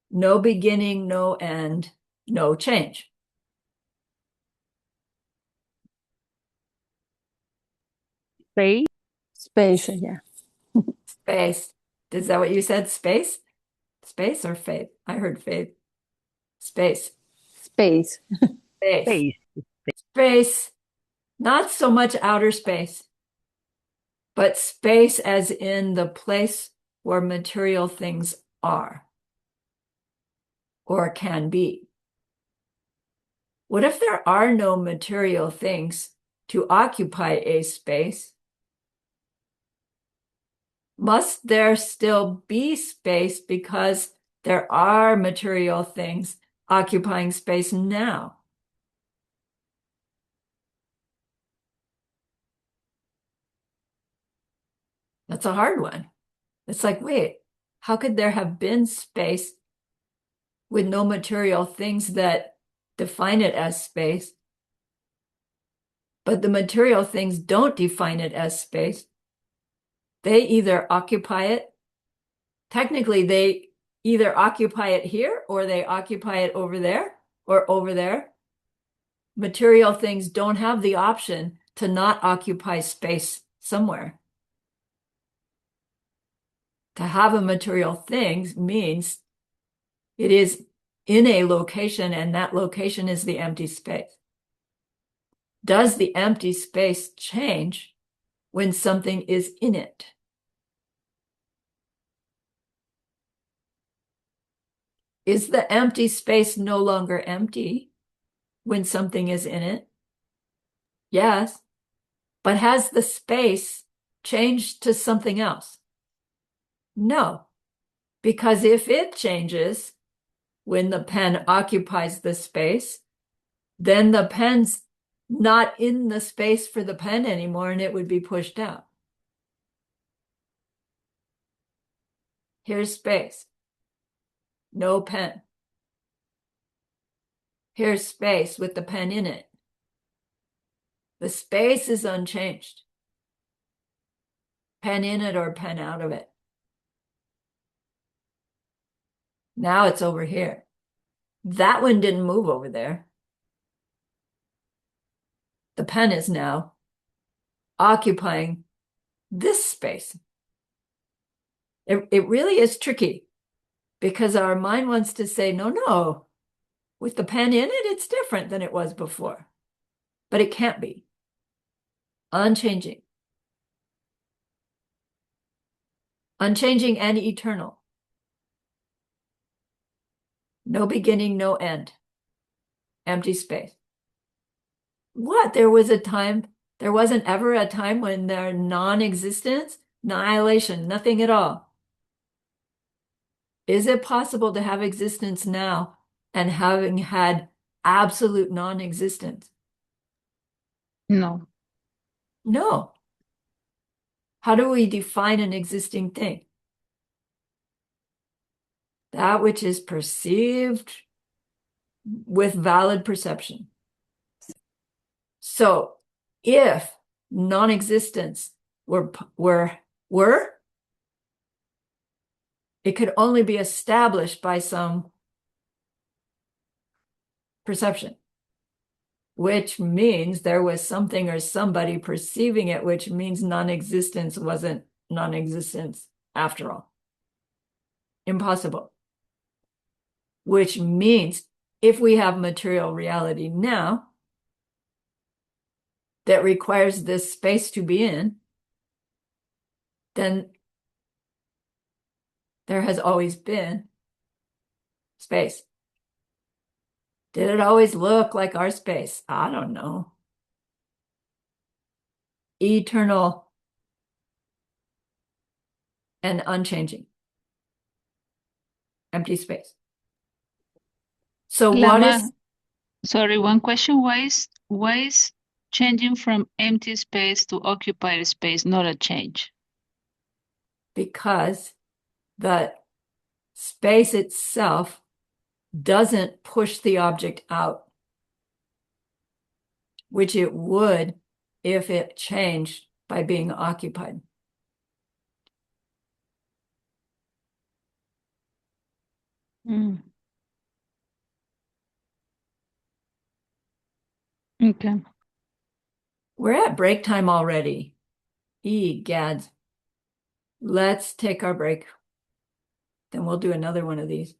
No beginning, no end, no change. Space. Space, yeah. Space. Is that what you said? Space? Space or faith? I heard faith. Space. Space. Space. Space. Space. Not so much outer space, but space as in the place where material things are or can be. What if there are no material things to occupy a space? Must there still be space because there are material things occupying space now? That's a hard one. It's like, wait, how could there have been space with no material things that define it as space? But the material things don't define it as space. They either occupy it, technically, they either occupy it here or they occupy it over there or over there. Material things don't have the option to not occupy space somewhere. To have a material thing means it is in a location, and that location is the empty space. Does the empty space change when something is in it? Is the empty space no longer empty when something is in it? Yes. But has the space changed to something else? No. Because if it changes when the pen occupies the space, then the pen's not in the space for the pen anymore, and it would be pushed out. Here's space. No pen. Here's space with the pen in it. The space is unchanged. Pen in it or pen out of it. Now it's over here. That one didn't move over there. The pen is now occupying this space. It really is tricky because our mind wants to say, no, with the pen in it, it's different than it was before. But it can't be. Unchanging. Unchanging and eternal. No beginning, no end. Empty space. What? There wasn't ever a time when there non-existence, annihilation, nothing at all. Is it possible to have existence now and having had absolute non-existence? No. No. How do we define an existing thing? That which is perceived with valid perception. So if non-existence were, it could only be established by some perception, which means there was something or somebody perceiving it, which means non-existence wasn't non-existence after all. Impossible. Which means if we have material reality now that requires this space to be in, then there has always been space. Did it always look like our space? I don't know. Eternal and unchanging. Empty space. So what Lama, is... sorry, one question. Why is changing from empty space to occupied space not a change? Because the space itself doesn't push the object out, which it would if it changed by being occupied. Mm. Okay. We're at break time already. Egads. Let's take our break. Then we'll do another one of these.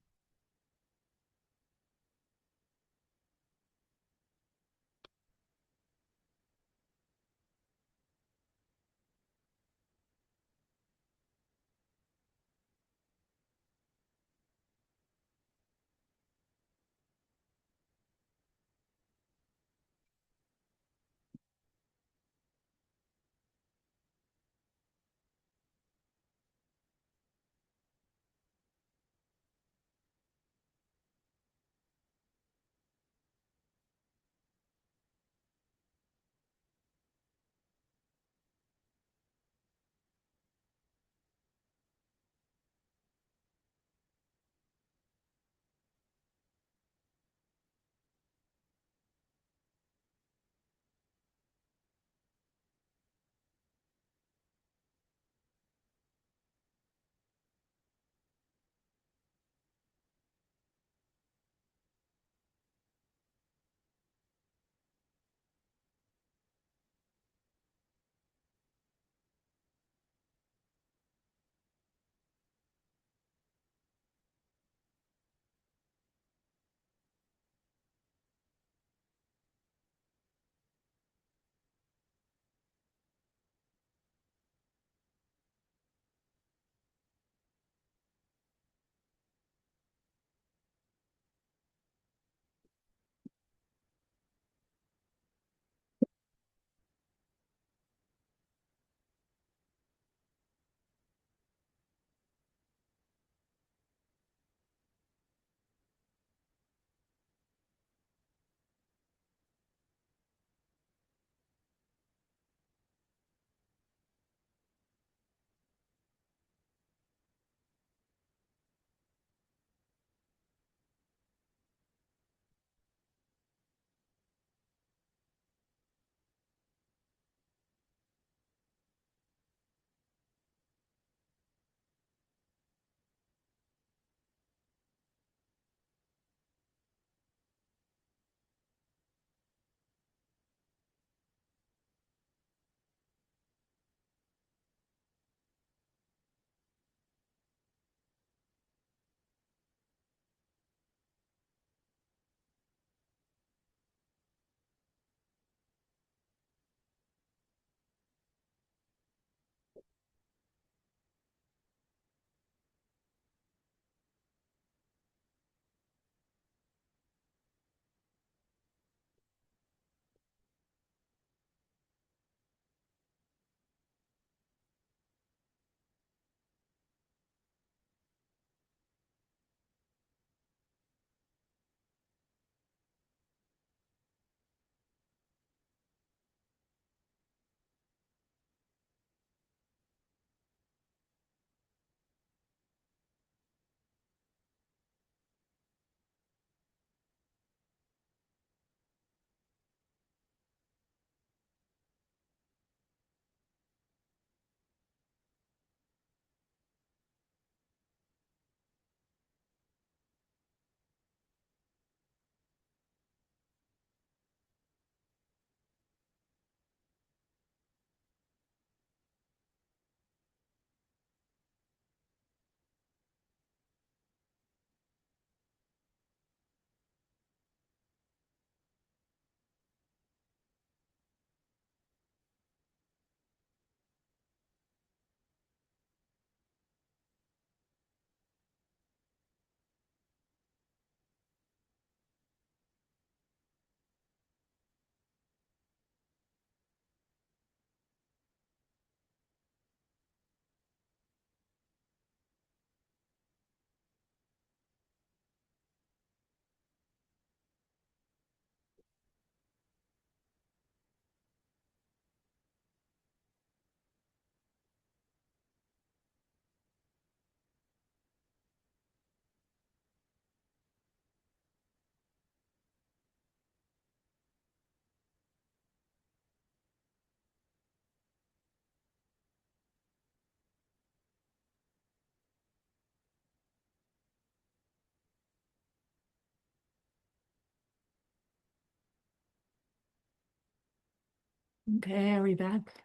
Okay, are we back?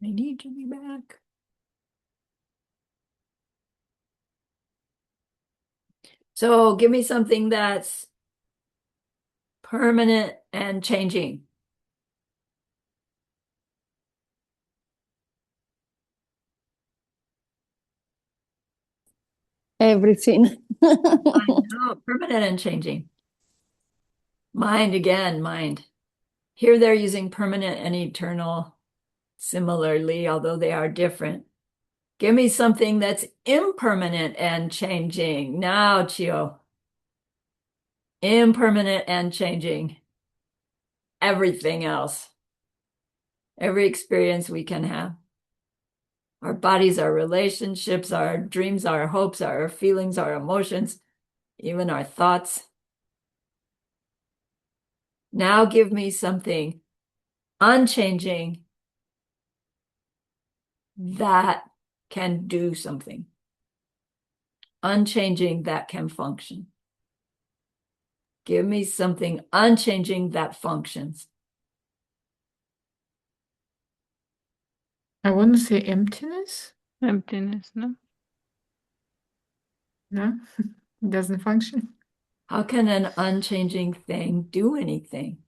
I need to be back. So give me something that's permanent and changing. Everything. I know, permanent and changing. Mind again, mind. Here they're using permanent and eternal similarly, although they are different. Give me something that's impermanent and changing. Now, Chio. Impermanent and changing. Everything else. Every experience we can have. Our bodies, our relationships, our dreams, our hopes, our feelings, our emotions, even our thoughts. Now give me something unchanging that can do something. Unchanging that can function. Give me something unchanging that functions. I want to say emptiness. Emptiness, no? No, it doesn't function. How can an unchanging thing do anything?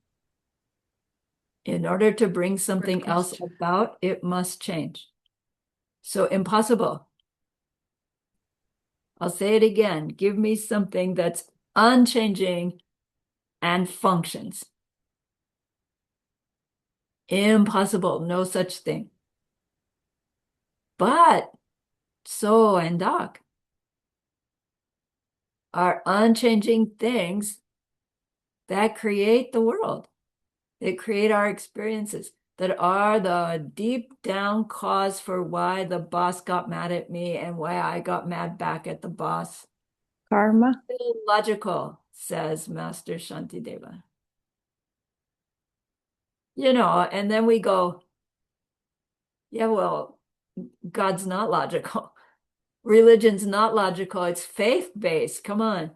In order to bring something else question. about, it must change. So impossible. I'll say it again. Give me something that's unchanging and functions. Impossible. No such thing. But So and Doc are unchanging things that create the world. They create our experiences that are the deep down cause for why the boss got mad at me and why I got mad back at the boss. Karma. Logical, says Master Shantideva. And then we go, yeah, well, God's not logical. Religion's not logical. It's faith-based. Come on.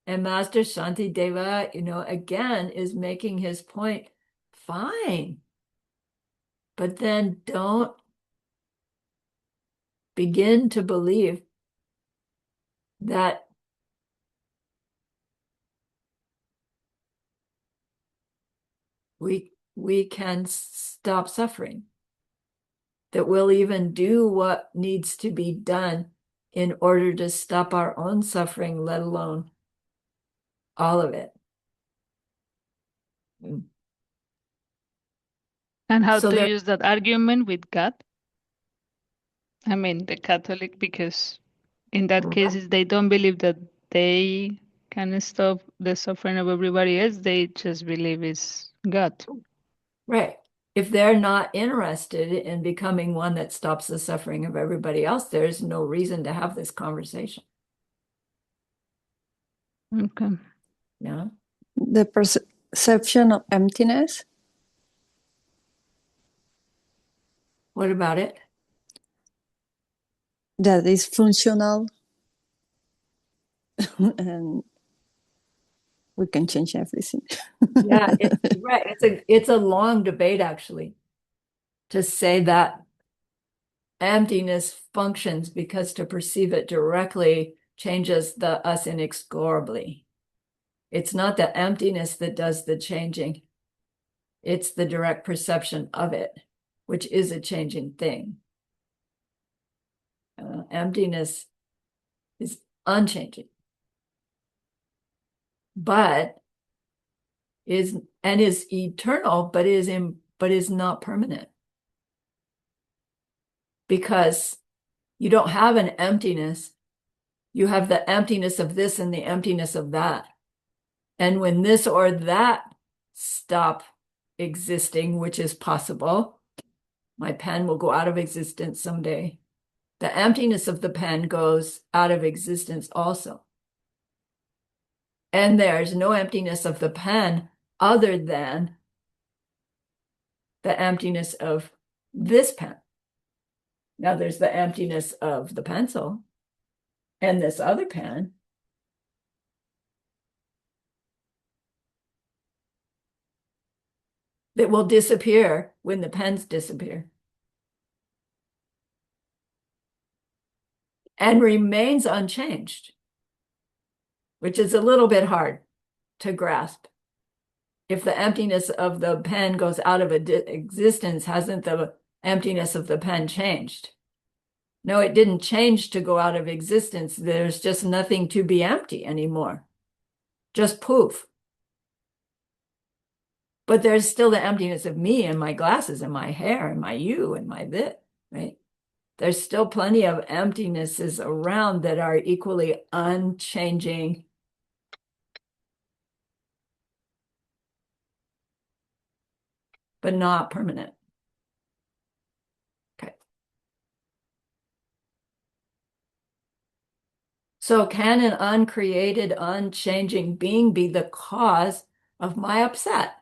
And Master Shantideva, again, is making his point. Fine. But then don't begin to believe that we can stop suffering, that we'll even do what needs to be done in order to stop our own suffering, let alone all of it. And how So to there- use that argument with God? I mean, the Catholic, because in that case, they don't believe that they can stop the suffering of everybody else. They just believe it's God. Right. If they're not interested in becoming one that stops the suffering of everybody else, there's no reason to have this conversation. Okay. Yeah. The perception of emptiness. What about it? That is functional. And we can change everything. Yeah, right. It's a long debate, actually, to say that emptiness functions because to perceive it directly changes us inexorably. It's not the emptiness that does the changing. It's the direct perception of it, which is a changing thing. Emptiness is unchanging, but is eternal, but is not permanent. Because you don't have an emptiness. You have the emptiness of this and the emptiness of that. And when this or that stop existing, which is possible, my pen will go out of existence someday. The emptiness of the pen goes out of existence also. And there's no emptiness of the pen other than the emptiness of this pen. Now there's the emptiness of the pencil and this other pen. That will disappear when the pens disappear. and remains unchanged, which is a little bit hard to grasp. If the emptiness of the pen goes out of existence, hasn't the emptiness of the pen changed? No, it didn't change to go out of existence. There's just nothing to be empty anymore. Just poof. But there's still the emptiness of me and my glasses and my hair and my you and my this, right? There's still plenty of emptinesses around that are equally unchanging, but not permanent. Okay. So can an uncreated, unchanging being be the cause of my upset?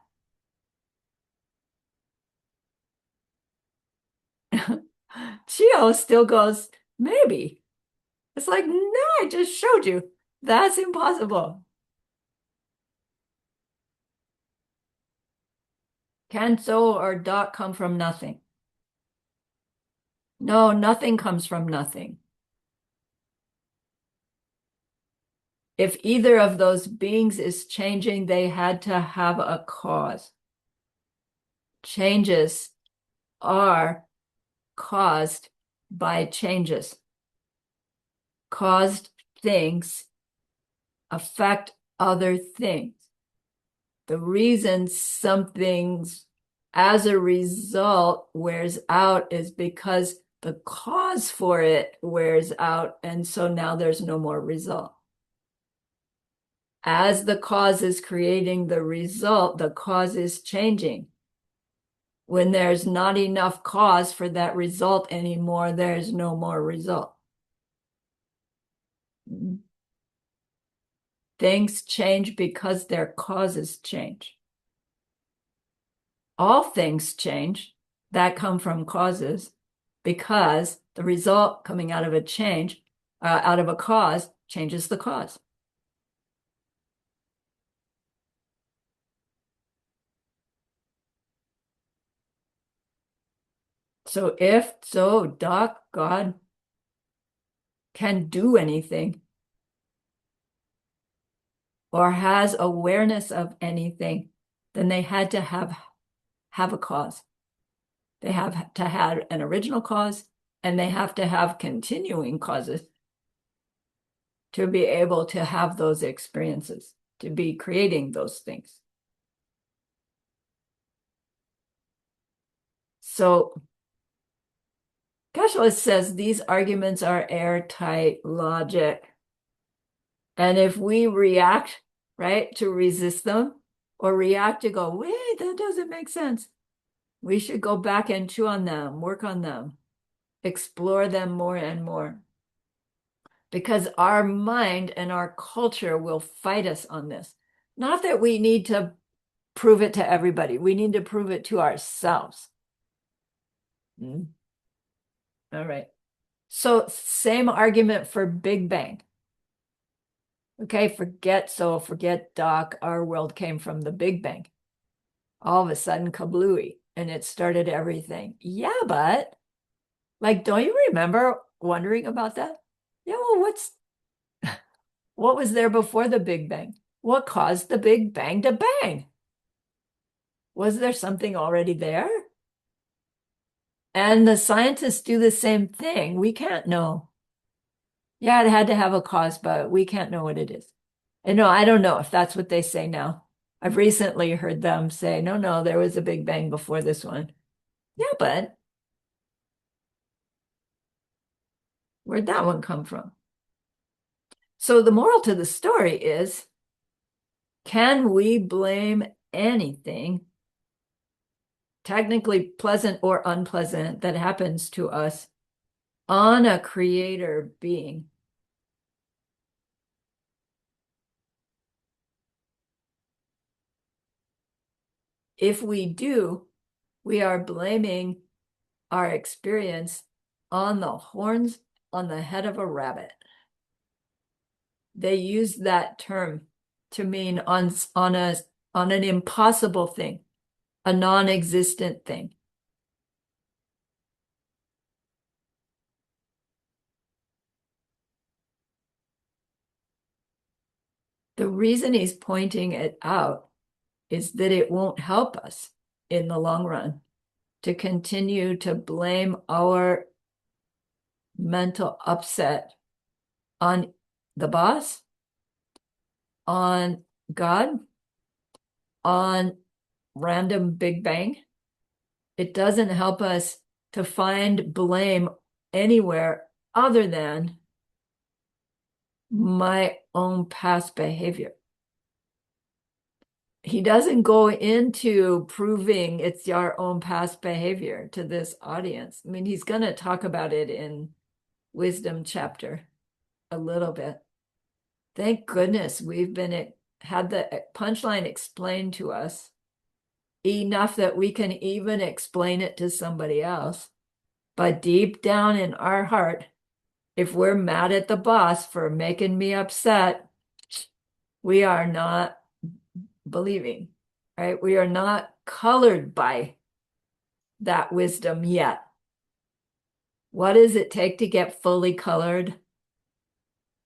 Chio still goes, maybe. It's like, no, I just showed you. That's impossible. Can so or dot come from nothing? No, nothing comes from nothing. If either of those beings is changing, they had to have a cause. Changes are caused by changes. Caused things affect other things. The reason something's as a result wears out is because the cause for it wears out, and so now there's no more result. As the cause is creating the result, the cause is changing. When there's not enough cause for that result anymore, there's no more result. Things change because their causes change. All things change that come from causes because the result coming out of a change, out of a cause, changes the cause. So if so, Doc, God can do anything or has awareness of anything, then they had to have a cause. They have to have an original cause, and they have to have continuing causes to be able to have those experiences, to be creating those things. So Geshe says these arguments are airtight logic. And if we react, right, to resist them, or react to go, wait, that doesn't make sense, we should go back and chew on them, work on them, explore them more and more. Because our mind and our culture will fight us on this. Not that we need to prove it to everybody. We need to prove it to ourselves. All right. So same argument for Big Bang. Okay, forget Doc, our world came from the Big Bang. All of a sudden, kablooey, and it started everything. Yeah, but like, don't you remember wondering about that? Yeah, well, what was there before the Big Bang? What caused the Big Bang to bang? Was there something already there? And the scientists do the same thing. We can't know. Yeah, it had to have a cause, but we can't know what it is. And no, I don't know if that's what they say now. I've recently heard them say, no, there was a Big Bang before this one. Yeah, but where'd that one come from? So the moral to the story is, can we blame anything, technically pleasant or unpleasant, that happens to us on a creator being? If we do, we are blaming our experience on the horns on the head of a rabbit. They use that term to mean on an impossible thing, a non-existent thing. reason he's pointing it out is that it won't help us in the long run to continue to blame our mental upset on the boss, on God, on random Big Bang. It doesn't help us to find blame anywhere other than my own past behavior. He doesn't go into proving it's our own past behavior to this audience. I mean, he's going to talk about it in Wisdom chapter a little bit. Thank goodness we've had the punchline explained to us enough that we can even explain it to somebody else. But deep down in our heart, if we're mad at the boss for making me upset, we are not believing, right? We are not colored by that wisdom yet. What does it take to get fully colored?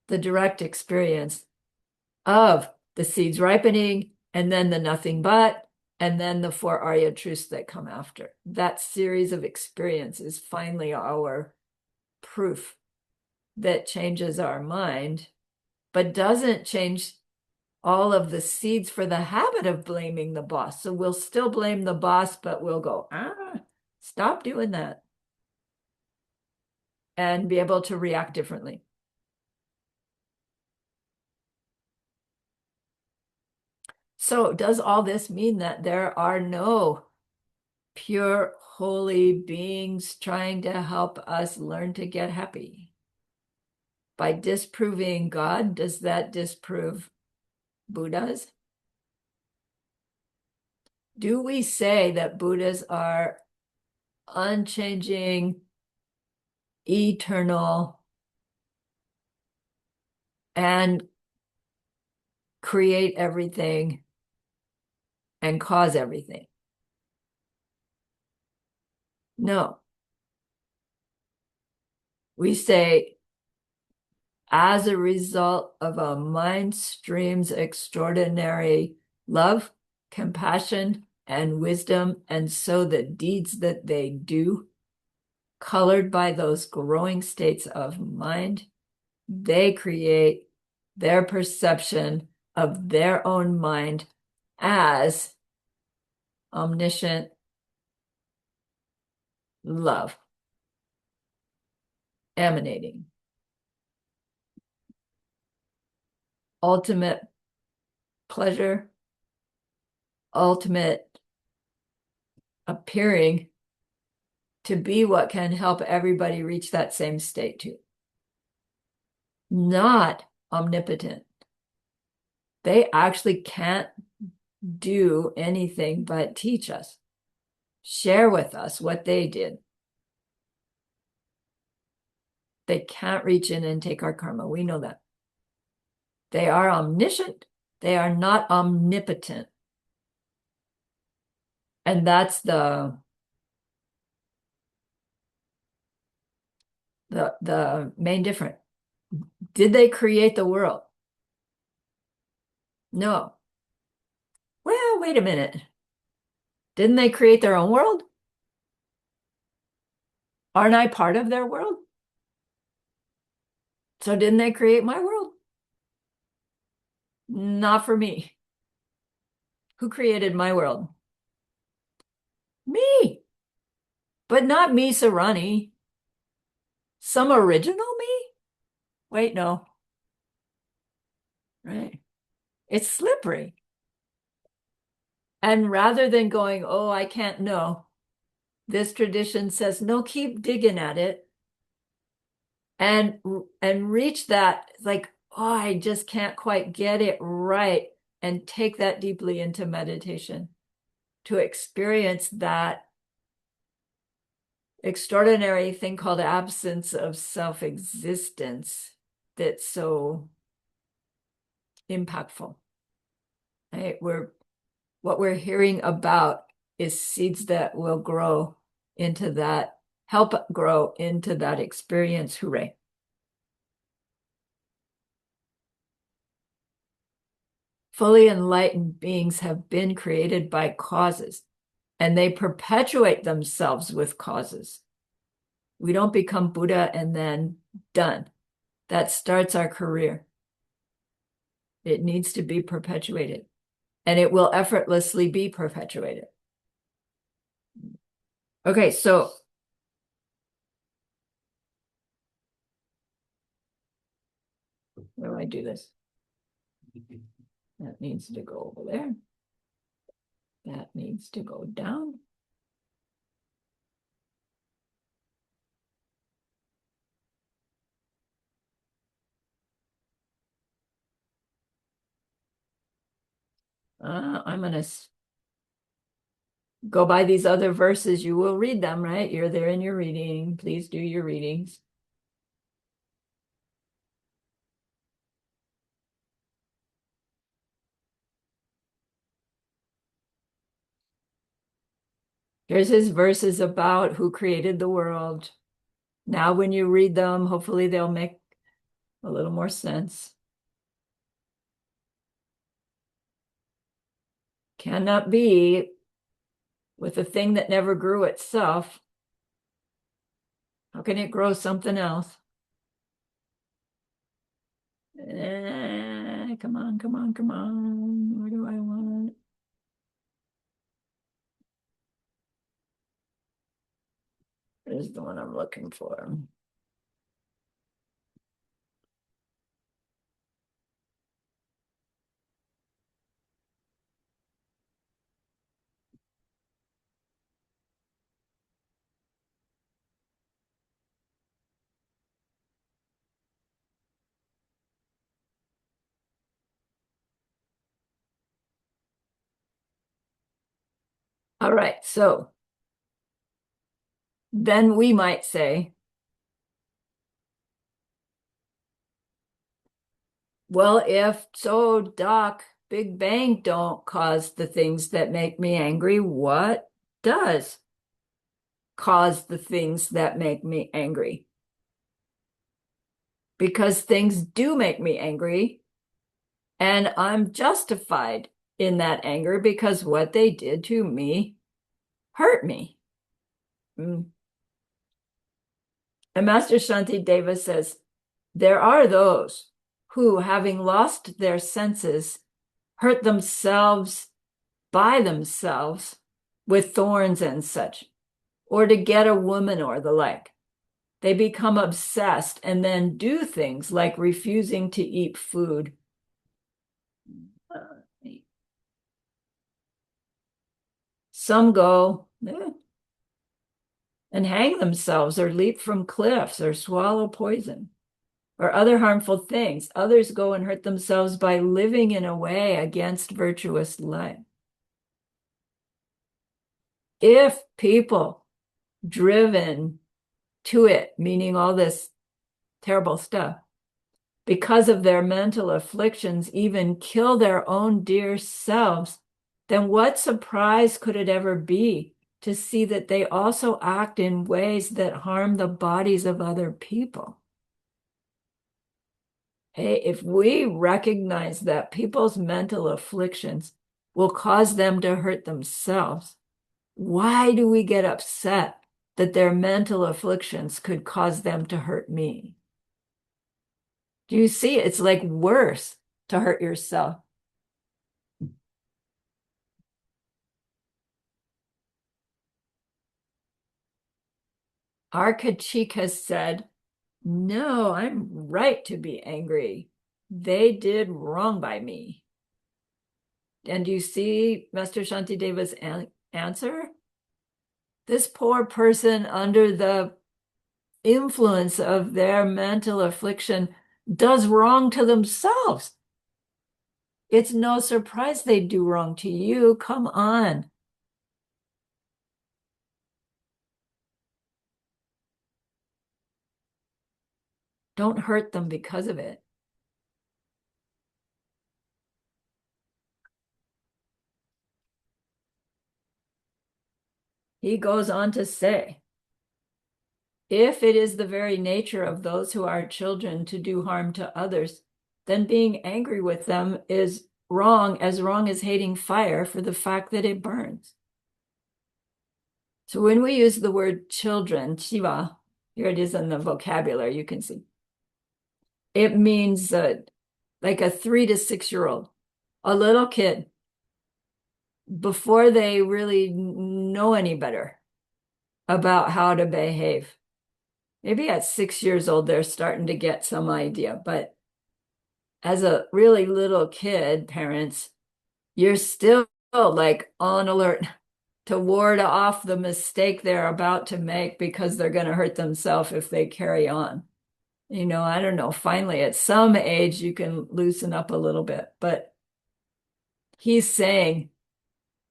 The direct experience of the seeds ripening, and then the nothing but, and then the 4 Arya truths that come after. That series of experience is finally our proof that changes our mind, but doesn't change all of the seeds for the habit of blaming the boss. So we'll still blame the boss, but we'll go, stop doing that, and be able to react differently. So does all this mean that there are no pure, holy beings trying to help us learn to get happy? By disproving God, does that disprove Buddhas? Do we say that Buddhas are unchanging, eternal, and create everything and cause everything? No. We say, as a result of a mind stream's extraordinary love, compassion, and wisdom, and so the deeds that they do, colored by those growing states of mind, they create their perception of their own mind as omniscient love emanating. Ultimate pleasure, ultimate appearing to be what can help everybody reach that same state too. Not omnipotent. They actually can't do anything but teach us, share with us what they did. They can't reach in and take our karma. We know that. They are omniscient. They are not omnipotent. And that's the main difference. Did they create the world? No. Well, wait a minute. Didn't they create their own world? Aren't I part of their world? So didn't they create my world? Not for me. Who created my world? Me. But not me, Sarani. Some original me? Wait, no. Right. It's slippery. And rather than going, oh, I can't know, this tradition says, no, keep digging at it and reach that, like, oh, I just can't quite get it right, and take that deeply into meditation to experience that extraordinary thing called absence of self-existence that's so impactful. Right? What we're hearing about is seeds that will grow into that, help grow into that experience. Hooray. fully enlightened beings have been created by causes, and they perpetuate themselves with causes. We don't become Buddha and then done. That starts our career. It needs to be perpetuated, and it will effortlessly be perpetuated. Okay, so where do I do this? That needs to go over there. That needs to go down. I'm going to go by these other verses. You will read them, right? You're there in your reading. Please do your readings. Here's his verses about who created the world. Now, when you read them, hopefully they'll make a little more sense. Cannot be with a thing that never grew itself. How can it grow something else? Come on, come on, come on. Where do I want it? There's the one I'm looking for. All right, so then we might say, well, if so, Doc, Big Bang don't cause the things that make me angry, what does cause the things that make me angry? Because things do make me angry, and I'm justified in that anger because what they did to me hurt me. And Master Shantideva says, there are those who, having lost their senses, hurt themselves by themselves with thorns and such, or to get a woman or the like. They become obsessed and then do things like refusing to eat food. Some go and hang themselves or leap from cliffs or swallow poison or other harmful things. Others go and hurt themselves by living in a way against virtuous life. If people driven to it, meaning all this terrible stuff, because of their mental afflictions, even kill their own dear selves, then what surprise could it ever be to see that they also act in ways that harm the bodies of other people? Hey, if we recognize that people's mental afflictions will cause them to hurt themselves, why do we get upset that their mental afflictions could cause them to hurt me? Do you see? It's like worse to hurt yourself. Arkachik has said, no, I'm right to be angry. They did wrong by me. And do you see Master Shantideva's answer? This poor person, under the influence of their mental affliction, does wrong to themselves. It's no surprise they do wrong to you. Come on. Don't hurt them because of it. He goes on to say, if it is the very nature of those who are children to do harm to others, then being angry with them is wrong as hating fire for the fact that it burns. So when we use the word children, chiva, here it is in the vocabulary, you can see. It means like a 3 to 6 year old, a little kid, before they really know any better about how to behave. Maybe at 6 years old, they're starting to get some idea, but as a really little kid, parents, you're still like on alert to ward off the mistake they're about to make because they're going to hurt themselves if they carry on. You know, I don't know. Finally, at some age, you can loosen up a little bit, but he's saying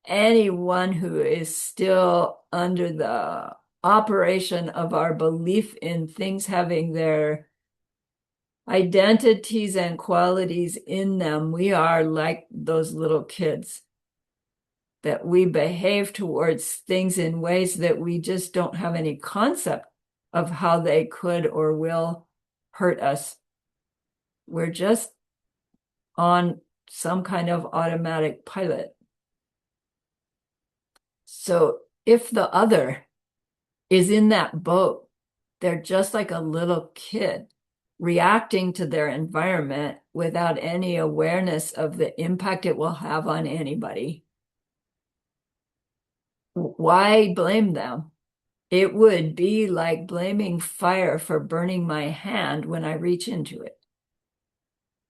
anyone who is still under the operation of our belief in things having their identities and qualities in them, we are like those little kids, that we behave towards things in ways that we just don't have any concept of how they could or will hurt us. We're just on some kind of automatic pilot. So if the other is in that boat, they're just like a little kid reacting to their environment without any awareness of the impact it will have on anybody. Why blame them? It would be like blaming fire for burning my hand when I reach into it.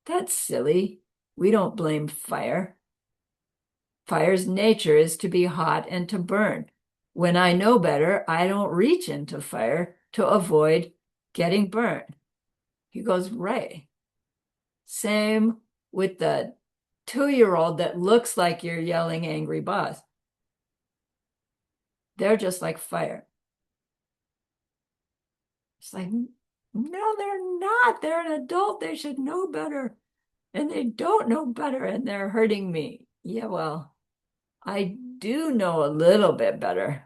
That's silly. We don't blame fire. Fire's nature is to be hot and to burn. When I know better, I don't reach into fire to avoid getting burned. He goes, right. Same with the 2-year-old that looks like you're yelling angry boss. They're just like fire. It's like, no, they're not. They're an adult. They should know better. And they don't know better and they're hurting me. Yeah, well, I do know a little bit better.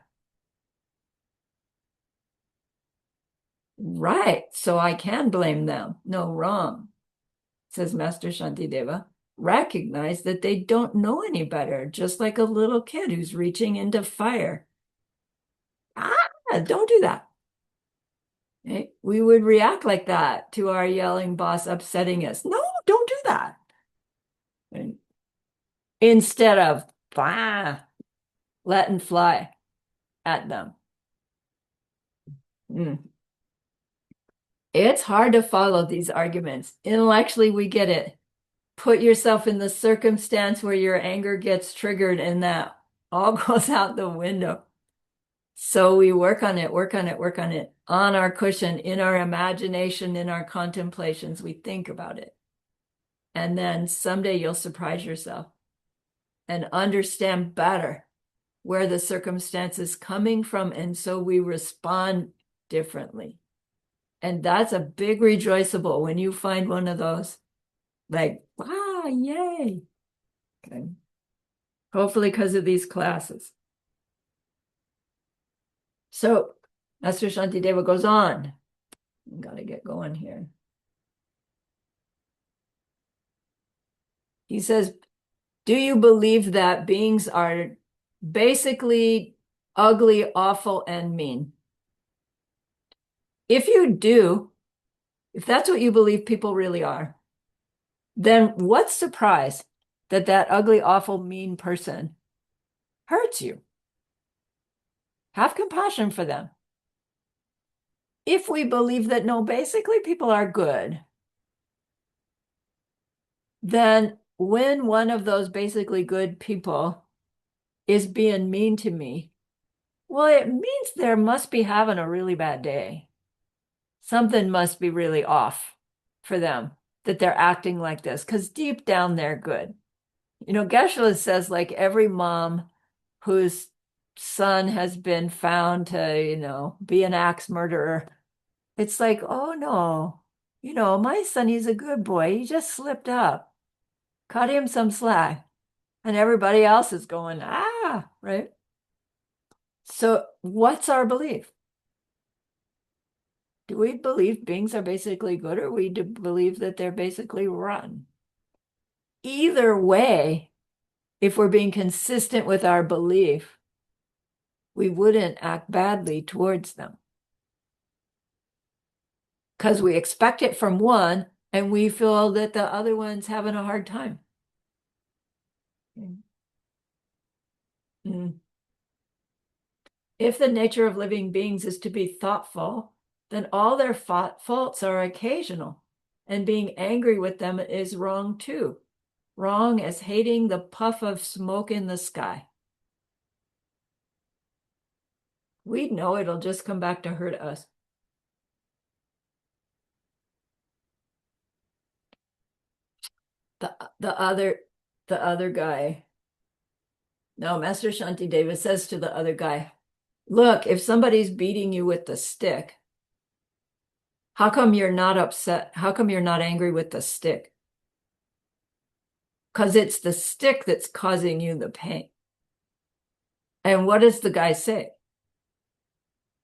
Right. So I can blame them. No, wrong. Says Master Shantideva. Recognize that they don't know any better, just like a little kid who's reaching into fire. Don't do that. Okay? We would react like that to our yelling boss upsetting us. No, don't do that. And instead of letting fly at them. It's hard to follow these arguments. Intellectually, we get it. Put yourself in the circumstance where your anger gets triggered and that all goes out the window. So we work on it on our cushion, in our imagination, in our contemplations. We think about it. And then someday you'll surprise yourself and understand better where the circumstance is coming from. And so we respond differently. And that's a big rejoiceable when you find one of those, like, wow, yay. Okay. Hopefully because of these classes. So Master Shantideva goes on. Got to get going here. He says, do you believe that beings are basically ugly, awful, and mean? If you do, if that's what you believe people really are, then what's surprise that that ugly, awful, mean person hurts you? Have compassion for them. If we believe that, no, basically people are good, then when one of those basically good people is being mean to me, well, it means there must be having a really bad day. Something must be really off for them that they're acting like this, because deep down they're good. You know, Geshe says, like, every mom whose son has been found to, be an axe murderer, it's like, oh no, my son, he's a good boy. He just slipped up. Cut him some slack. And everybody else is going, right? So what's our belief? Do we believe beings are basically good, or we believe that they're basically rotten? either way, if we're being consistent with our belief, we wouldn't act badly towards them. Because we expect it from one and we feel that the other one's having a hard time. Mm. If the nature of living beings is to be thoughtful, then all their faults are occasional, and being angry with them is wrong too. Wrong as hating the puff of smoke in the sky. We know it'll just come back to hurt us. The other guy. No, Master Shantideva says to the other guy, look, if somebody's beating you with the stick, how come you're not upset? How come you're not angry with the stick? Because it's the stick that's causing you the pain. And what does the guy say?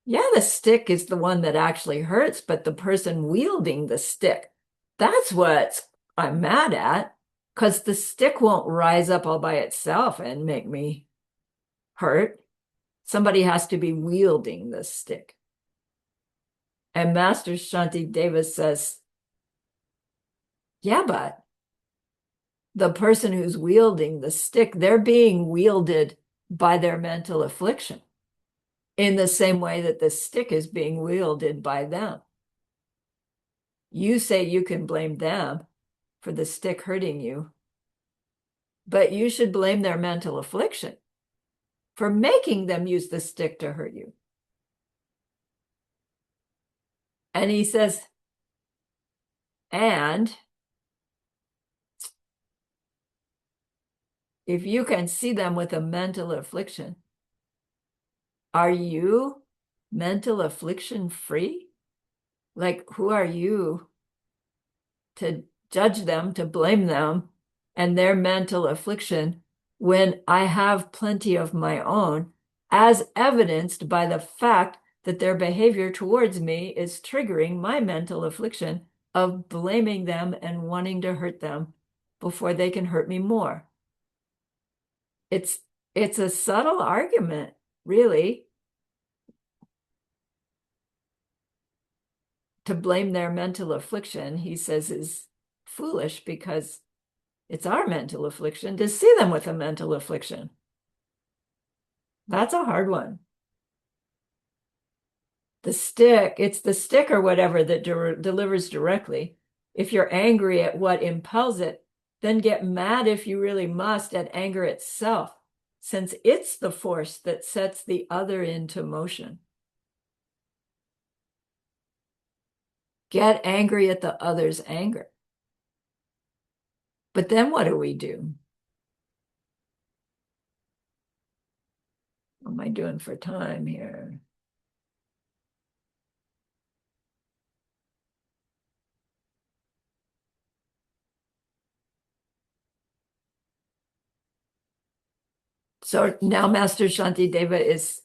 Yeah, the stick is the one that actually hurts, but the person wielding the stick, that's what I'm mad at, because the stick won't rise up all by itself and make me hurt. Somebody has to be wielding the stick. And Master Shantideva says, yeah, but the person who's wielding the stick, they're being wielded by their mental affliction in the same way that the stick is being wielded by them. You say you can blame them for the stick hurting you, but you should blame their mental affliction for making them use the stick to hurt you. And he says, and if you can see them with a mental affliction, are you mental affliction free? Like, who are you to judge them, to blame them and their mental affliction when I have plenty of my own, as evidenced by the fact that their behavior towards me is triggering my mental affliction of blaming them and wanting to hurt them before they can hurt me more. It's a subtle argument, really. To blame their mental affliction, he says, is foolish because it's our mental affliction to see them with a mental affliction. That's a hard one. It's the stick or whatever that delivers directly. If you're angry at what impels it, then get mad if you really must at anger itself, since it's the force that sets the other into motion. Get angry at the other's anger. But then what do we do? What am I doing for time here? So now Master Shantideva is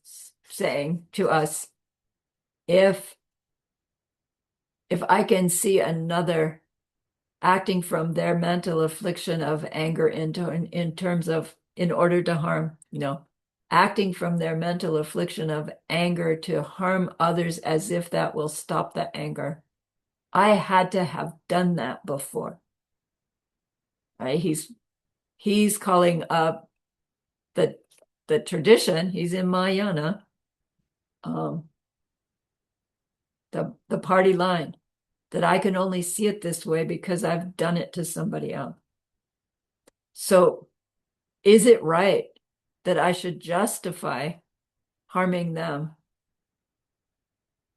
saying to us, if I can see another acting from their mental affliction of anger in terms of in order to harm, acting from their mental affliction of anger to harm others as if that will stop the anger. I had to have done that before. Right? He's calling up the tradition. He's in Mahayana, the party line, that I can only see it this way because I've done it to somebody else. So is it right that I should justify harming them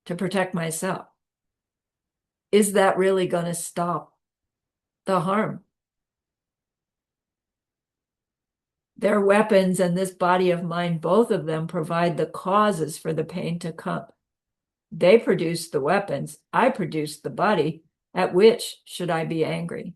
to protect myself? Is that really going to stop the harm? Their weapons and this body of mine, both of them provide the causes for the pain to come. They produce the weapons. I produce the body. At which should I be angry?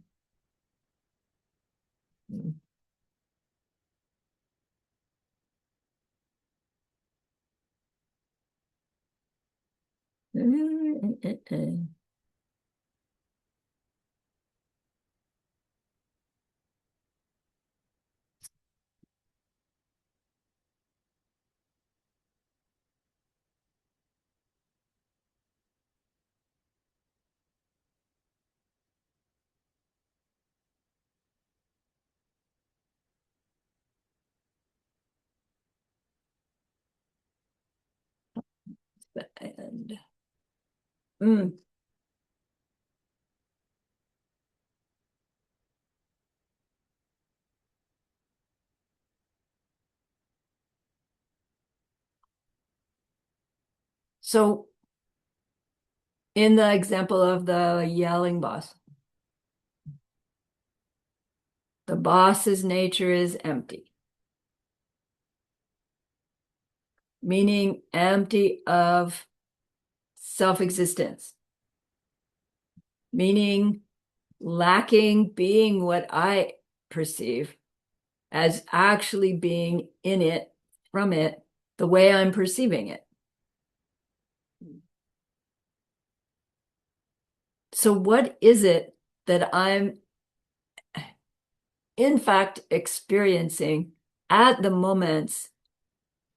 Mm. So in the example of the yelling boss, the boss's nature is empty, meaning empty of self-existence, meaning lacking being what I perceive as actually being in it, from it, the way I'm perceiving it. So what is it that I'm in fact experiencing at the moments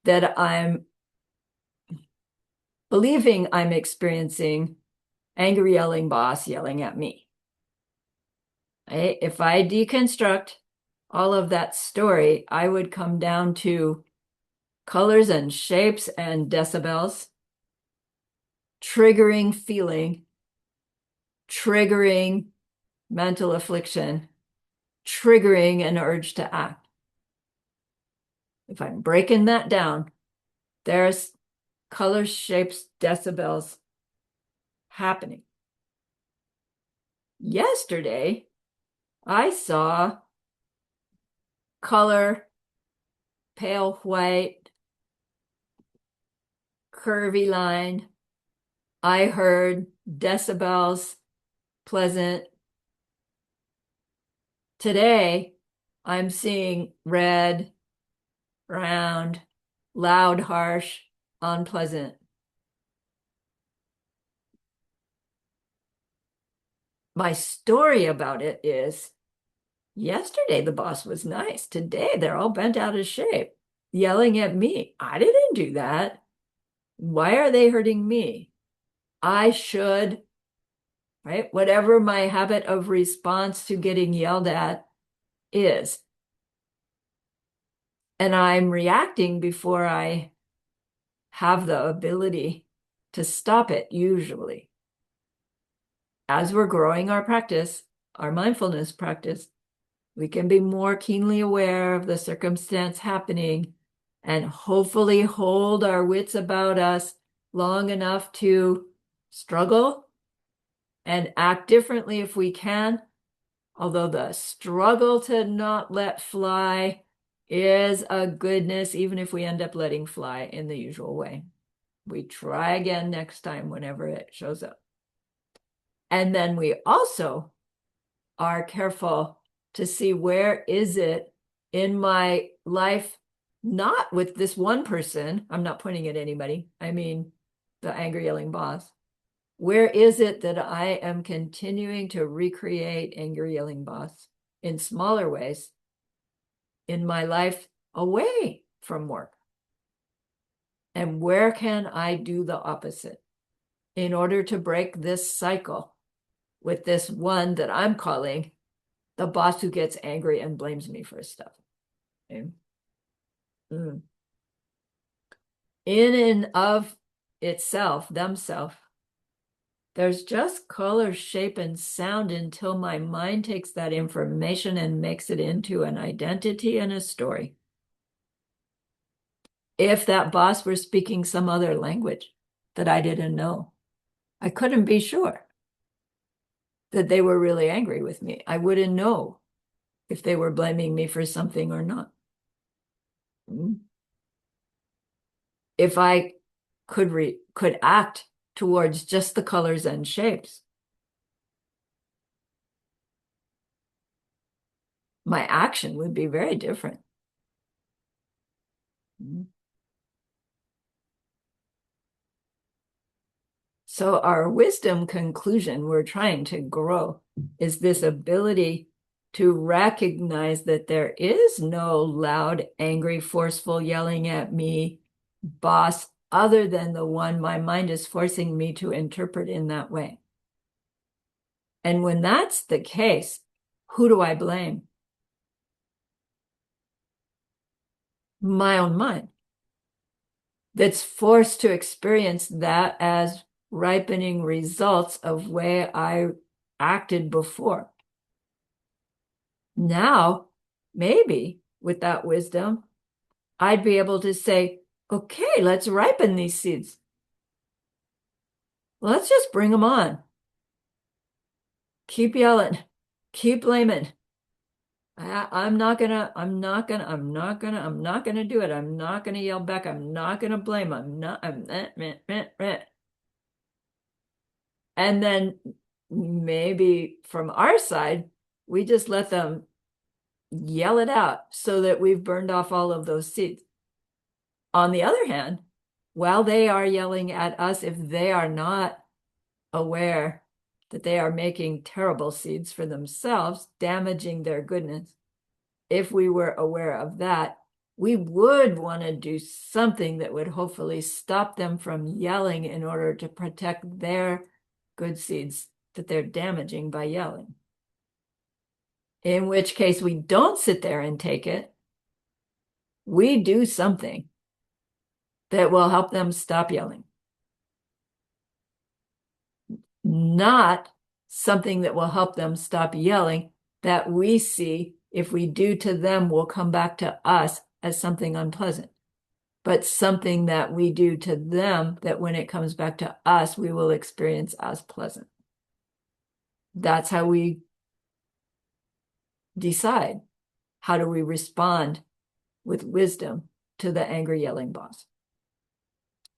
that I'm believing I'm experiencing angry yelling boss yelling at me? Right? If I deconstruct all of that story, I would come down to colors and shapes and decibels, triggering feeling, triggering mental affliction, triggering an urge to act. If I'm breaking that down, there's colors, shapes, decibels happening. Yesterday, I saw color, pale white, curvy line. I heard decibels, pleasant. Today, I'm seeing red, round, loud, harsh, unpleasant. My story about it is yesterday the boss was nice. Today they're all bent out of shape, yelling at me. I didn't do that. Why are they hurting me? I should, right? Whatever my habit of response to getting yelled at is. And I'm reacting before I have the ability to stop it, usually. As we're growing our practice, our mindfulness practice, we can be more keenly aware of the circumstance happening and hopefully hold our wits about us long enough to struggle and act differently if we can. Although the struggle to not let fly is a goodness, even if we end up letting fly in the usual way. We try again next time whenever it shows up. And then we also are careful to see where is it in my life, not with this one person. I'm not pointing at anybody. I mean, the angry yelling boss. Where is it that I am continuing to recreate angry yelling boss in smaller ways in my life away from work? And where can I do the opposite in order to break this cycle with this one that I'm calling the boss who gets angry and blames me for stuff? Okay. In and of itself, themself, there's just color, shape, and sound until my mind takes that information and makes it into an identity and a story. If that boss were speaking some other language that I didn't know, I couldn't be sure that they were really angry with me. I wouldn't know if they were blaming me for something or not. If I could act towards just the colors and shapes, my action would be very different. So our wisdom conclusion we're trying to grow is this ability to recognize that there is no loud, angry, forceful yelling at me boss other than the one my mind is forcing me to interpret in that way. And when that's the case, who do I blame? My own mind, that's forced to experience that as ripening results of way I acted before. Now, maybe with that wisdom, I'd be able to say, okay, let's ripen these seeds. Let's just bring them on. Keep yelling, keep blaming. I'm not gonna do it. I'm not gonna yell back. I'm not gonna blame. And then maybe from our side, we just let them yell it out so that we've burned off all of those seeds. On the other hand, while they are yelling at us, if they are not aware that they are making terrible seeds for themselves, damaging their goodness, if we were aware of that, we would want to do something that would hopefully stop them from yelling in order to protect their good seeds that they're damaging by yelling. In which case, we don't sit there and take it. We do something that will help them stop yelling. Not something that will help them stop yelling that we see if we do to them will come back to us as something unpleasant, but something that we do to them that when it comes back to us, we will experience as pleasant. That's how we decide. How do we respond with wisdom to the angry yelling boss?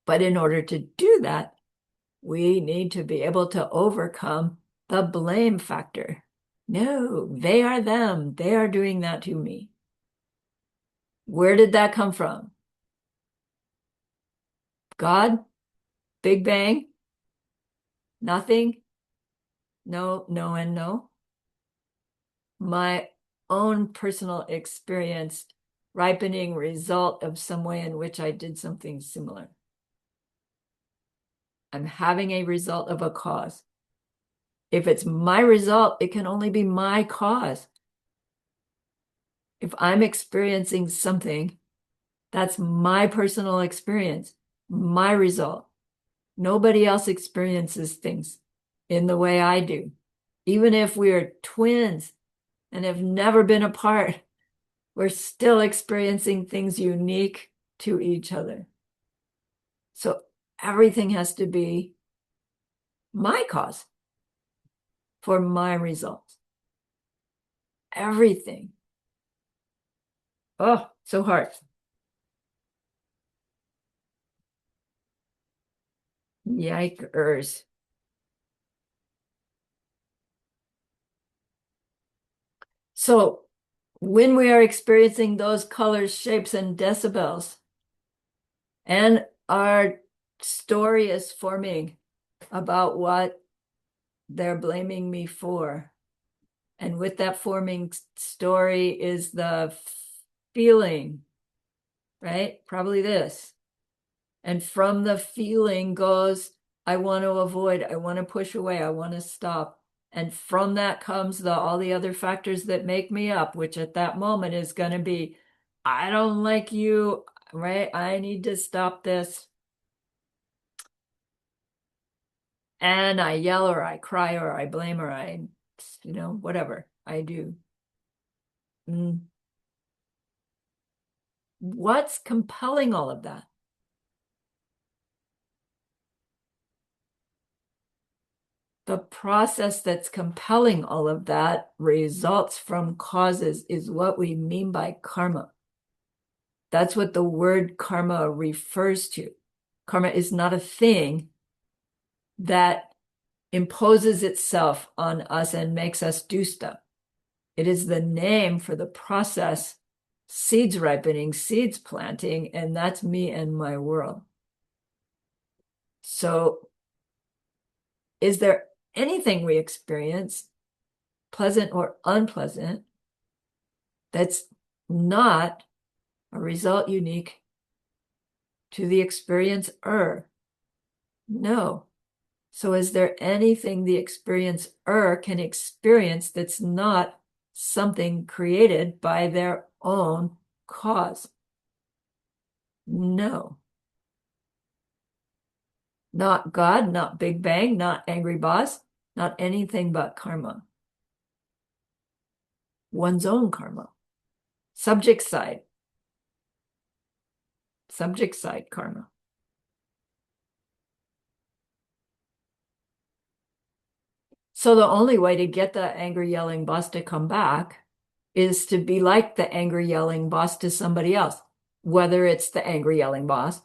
But in order to do that, we need to be able to overcome the blame factor. No, they are them. They are doing that to me. Where did that come from? God? Big Bang? Nothing? No, no, and no. My own personal experience, ripening result of some way in which I did something similar. I'm having a result of a cause. If it's my result, it can only be my cause. If I'm experiencing something, that's my personal experience, my result. Nobody else experiences things in the way I do. Even if we are twins and have never been apart, we're still experiencing things unique to each other. So everything has to be my cause for my results. Everything. Oh, so hard. Yikers. So when we are experiencing those colors, shapes, and decibels, and our story is forming about what they're blaming me for, and with that forming story is the feeling, right? Probably this. And from the feeling goes, I want to avoid, I want to push away, I want to stop. And from that comes all the other factors that make me up, which at that moment is going to be, I don't like you, right? I need to stop this. And I yell or I cry or I blame or I, whatever I do. What's compelling all of that? The process that's compelling all of that results from causes is what we mean by karma. That's what the word karma refers to. Karma is not a thing that imposes itself on us and makes us do stuff. It is the name for the process, seeds ripening, seeds planting, and that's me and my world. So is there anything we experience, pleasant or unpleasant, that's not a result unique to the experiencer? No. So is there anything the experiencer can experience that's not something created by their own cause? No. Not God, not Big Bang, not angry boss, not anything but karma. One's own karma. Subject side karma. So the only way to get the angry yelling boss to come back is to be like the angry yelling boss to somebody else, whether it's the angry yelling boss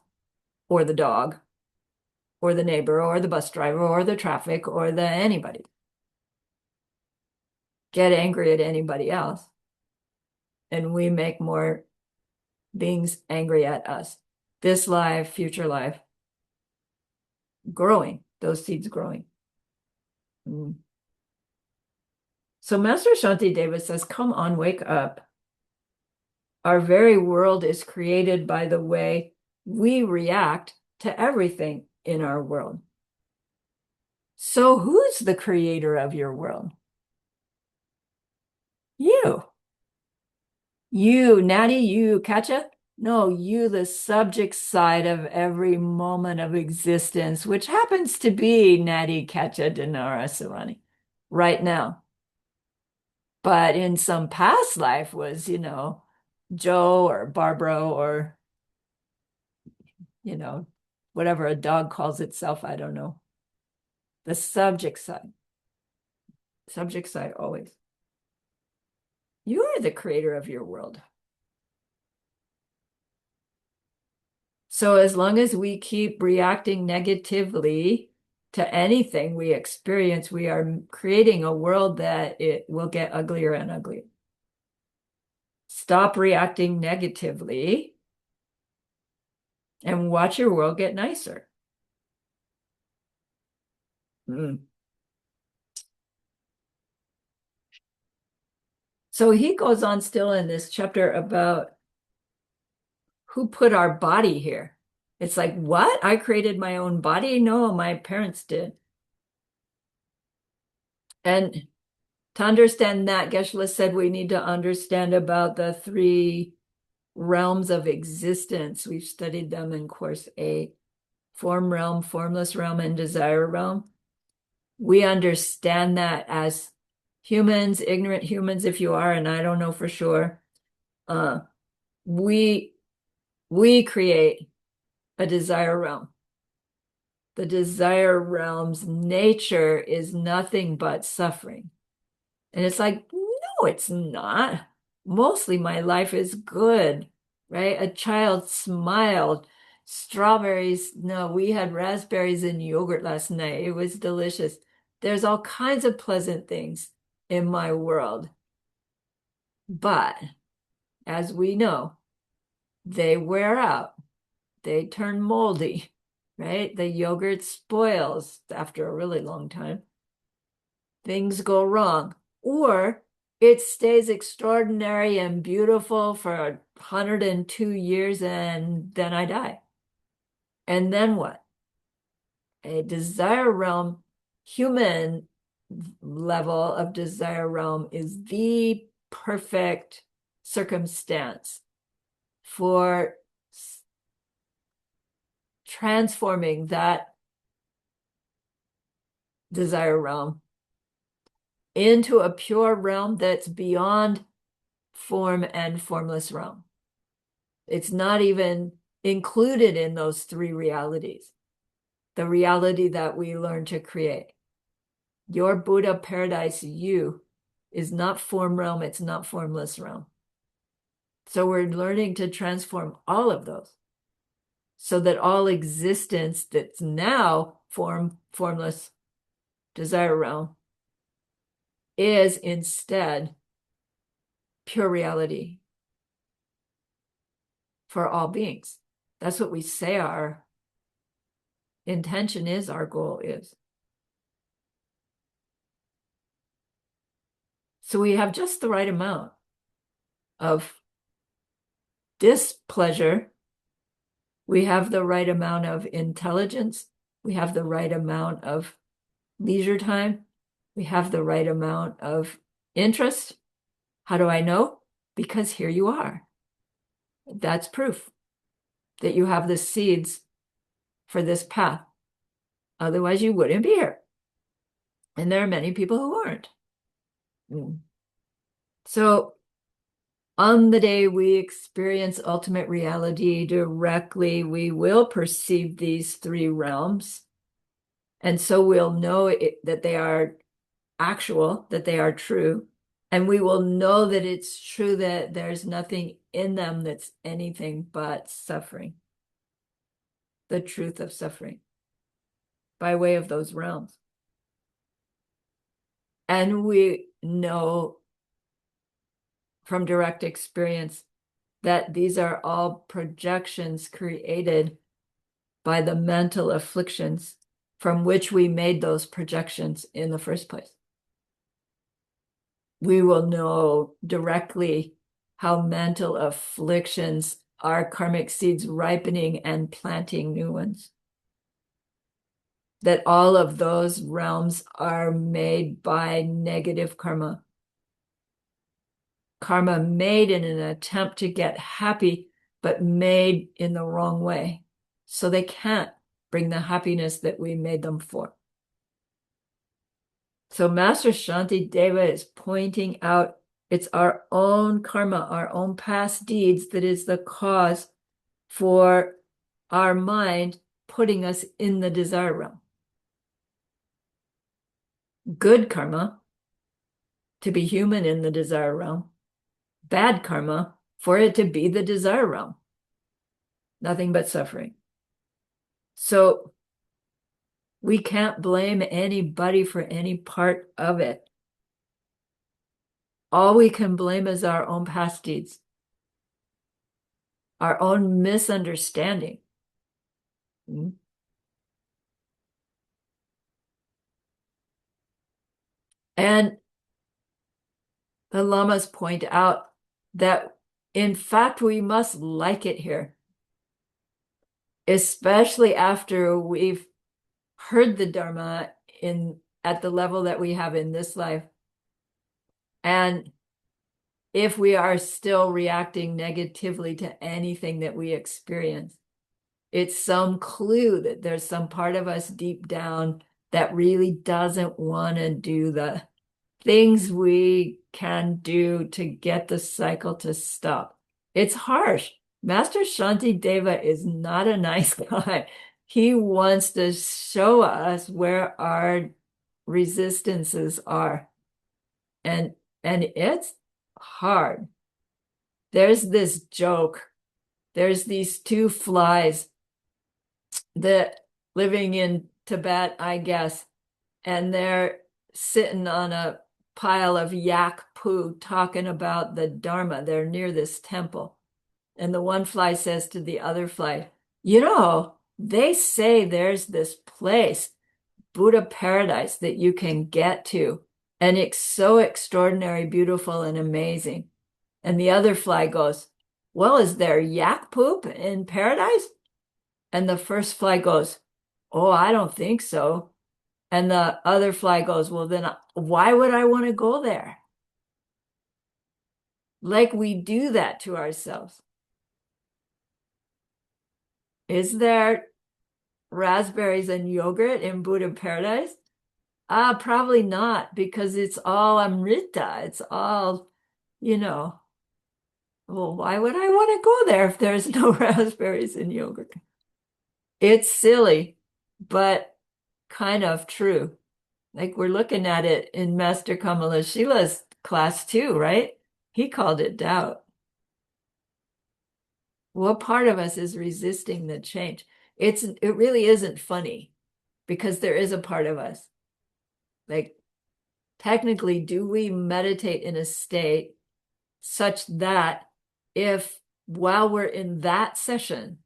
or the dog or the neighbor or the bus driver or the traffic or the anybody. Get angry at anybody else, and we make more beings angry at us. This life, future life, growing, those seeds growing. So Master Shantideva says, come on, wake up. Our very world is created by the way we react to everything in our world. So who's the creator of your world? You. You, Natty, you, Katja? No, you, the subject side of every moment of existence, which happens to be Natty, Katja, Dinara, Sarani, right now. But in some past life was, Joe or Barbara or, whatever a dog calls itself, I don't know. The subject side. Subject side always. You are the creator of your world. So as long as we keep reacting negatively to anything we experience, we are creating a world that it will get uglier and uglier. Stop reacting negatively and watch your world get nicer. So he goes on still in this chapter about who put our body here. It's like, what? I created my own body? No, my parents did. And to understand that, Geshe-la said we need to understand about the 3 realms of existence. We've studied them in Course 8. Form realm, formless realm, and desire realm. We understand that as humans, ignorant humans if you are, and I don't know for sure, we create a desire realm. The desire realm's nature is nothing but suffering. And it's like, no, it's not. Mostly my life is good, right? A child smiled. Strawberries, no, we had raspberries and yogurt last night. It was delicious. There's all kinds of pleasant things in my world. But as we know, they wear out. They turn moldy, right? The yogurt spoils after a really long time. Things go wrong. Or it stays extraordinary and beautiful for 102 years and then I die. And then what? A desire realm, human level of desire realm is the perfect circumstance for transforming that desire realm into a pure realm that's beyond form and formless realm. It's not even included in those 3 realities. The reality that we learn to create. Your Buddha paradise, you, is not form realm, it's not formless realm. So we're learning to transform all of those so that all existence that's now formless, desire realm, is instead pure reality for all beings. That's what we say our intention is, our goal is. So we have just the right amount of displeasure. We have the right amount of intelligence. We have the right amount of leisure time. We have the right amount of interest. How do I know? Because here you are. That's proof that you have the seeds for this path. Otherwise, you wouldn't be here. And there are many people who aren't. So on the day we experience ultimate reality directly, we will perceive these three realms. And so we'll know that they are actual, that they are true. And we will know that it's true that there's nothing in them that's anything but suffering. The truth of suffering by way of those realms. And we know from direct experience that these are all projections created by the mental afflictions from which we made those projections in the first place. We will know directly how mental afflictions are karmic seeds ripening and planting new ones. That all of those realms are made by negative karma. Karma made in an attempt to get happy, but made in the wrong way. So they can't bring the happiness that we made them for. So Master Shantideva is pointing out it's our own karma, our own past deeds that is the cause for our mind putting us in the desire realm. Good karma, to be human in the desire realm. Bad karma, for it to be the desire realm. Nothing but suffering. So we can't blame anybody for any part of it. All we can blame is our own past deeds, our own misunderstanding. And the lamas point out that, in fact, we must like it here, especially after we've heard the Dharma at the level that we have in this life. And if we are still reacting negatively to anything that we experience, it's some clue that there's some part of us deep down that really doesn't want to do the things we can do to get the cycle to stop. It's harsh. Master Shantideva is not a nice guy. He wants to show us where our resistances are. And it's hard. There's this joke. There's these two flies that living in Tibet, I guess, and they're sitting on a pile of yak poo talking about the Dharma. They're near this temple. And the one fly says to the other fly, they say there's this place, Buddha paradise, that you can get to. And it's so extraordinary, beautiful, and amazing. And the other fly goes, well, is there yak poop in paradise? And the first fly goes, oh, I don't think so. And the other fly goes, well, then why would I want to go there? Like we do that to ourselves. Is there raspberries and yogurt in Buddha paradise? Probably not, because it's all Amrita. It's all, well, why would I want to go there if there's no raspberries and yogurt? It's silly, but kind of true. Like we're looking at it in Master Kamalashila's class too, right? He called it doubt. What part of us is resisting the change? It really isn't funny, because there is a part of us. Like, technically, do we meditate in a state such that if while we're in that session,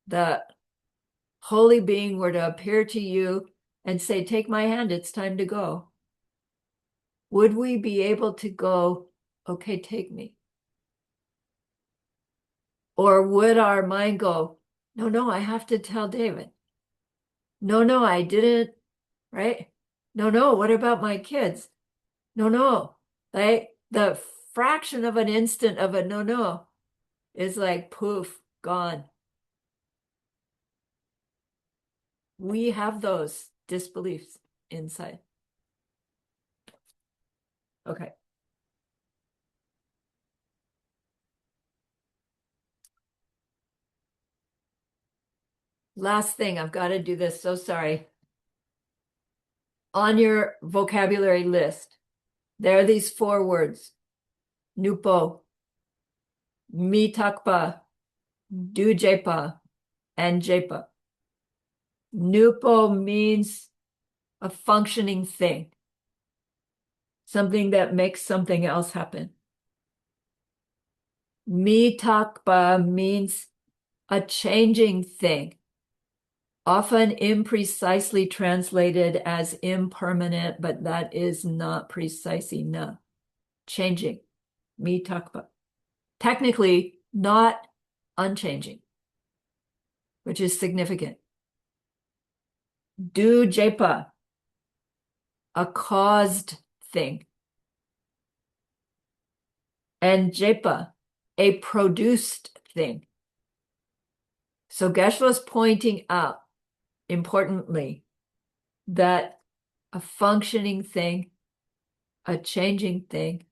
the holy being were to appear to you and say, take my hand, it's time to go, would we be able to go, okay, take me? Or would our mind go, no, I have to tell David. No, I didn't, right? No, what about my kids? No, right? The fraction of an instant of a no is like poof, gone. We have those disbeliefs inside. Okay. Last thing, I've got to do this. So sorry. On your vocabulary list, there are these 4 words. Nupo, mitakpa, dujepa, and jepa. Nupo means a functioning thing. Something that makes something else happen. Mitakpa means a changing thing, often imprecisely translated as impermanent, but that is not precise enough. Changing. Mitakpa. Technically, not unchanging, which is significant. Du jepa, a caused thing. And jepa, a produced thing. So Geshe was pointing out, importantly, that a functioning thing, a changing thing,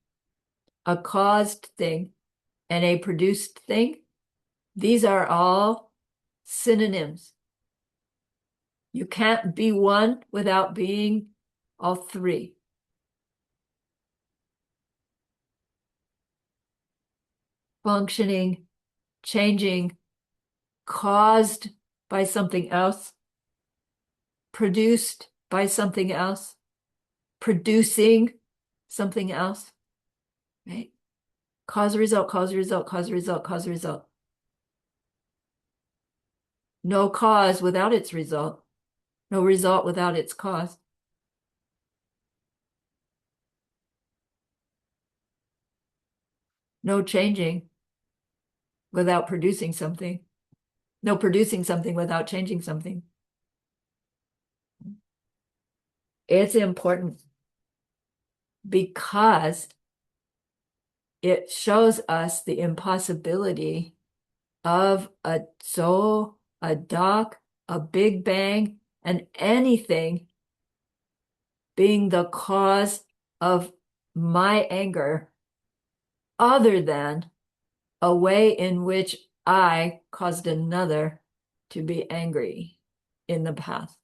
a caused thing, and a produced thing, these are all synonyms. You can't be one without being all 3. Functioning, changing, caused by something else, produced by something else, producing something else, right? Cause, result, cause, result, cause, result, cause, result. No cause without its result. No result without its cause. No changing without producing something. No producing something without changing something. It's important because it shows us the impossibility of a soul, a doc, a big bang, and anything being the cause of my anger other than a way in which I caused another to be angry in the past.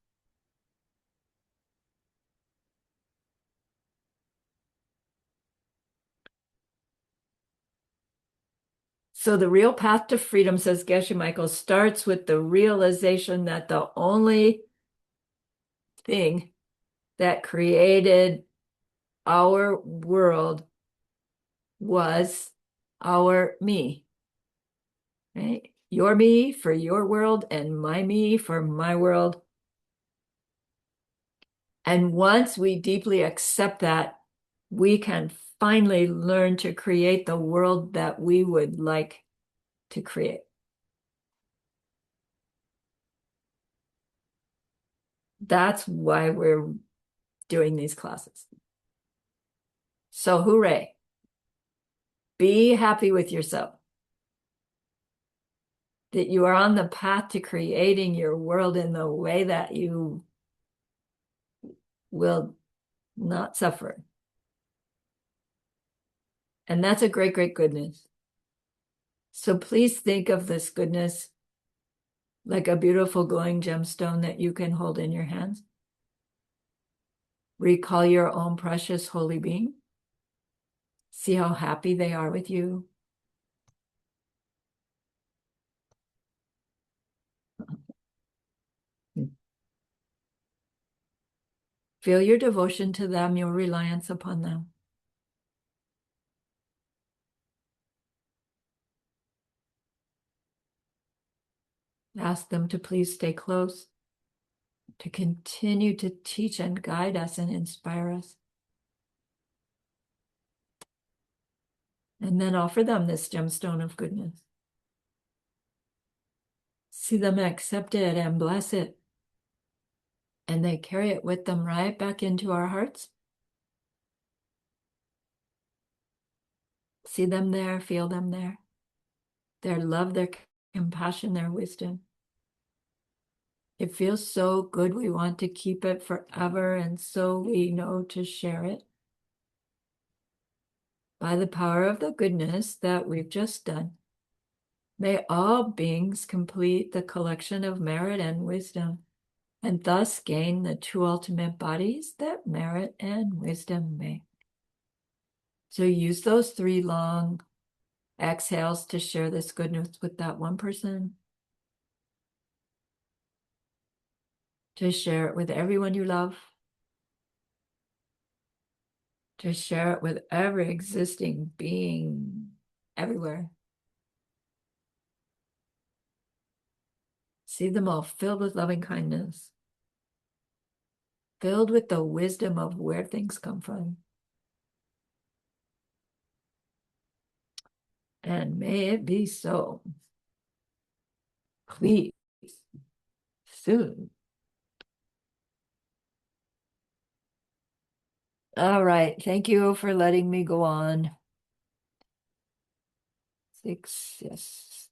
So the real path to freedom, says Geshe Michael, starts with the realization that the only thing that created our world was our me, right? Your me for your world and my me for my world. And once we deeply accept that, we can finally learn to create the world that we would like to create. That's why we're doing these classes. So hooray. Be happy with yourself. That you are on the path to creating your world in the way that you will not suffer. And that's a great, great goodness. So please think of this goodness like a beautiful glowing gemstone that you can hold in your hands. Recall your own precious holy being. See how happy they are with you. Feel your devotion to them, your reliance upon them. Ask them to please stay close, to continue to teach and guide us and inspire us. And then offer them this gemstone of goodness. See them accept it and bless it. And they carry it with them right back into our hearts. See them there, feel them there. Their love, their compassion, their wisdom. It feels so good. We want to keep it forever, and so we know to share it. By the power of the goodness that we've just done, may all beings complete the collection of merit and wisdom, and thus gain the two ultimate bodies that merit and wisdom make. So use those 3 long exhales to share this goodness with that one person, to share it with everyone you love, to share it with every existing being everywhere. See them all filled with loving kindness, filled with the wisdom of where things come from. And may it be so. Please, soon. All right. Thank you for letting me go on. 6, yes.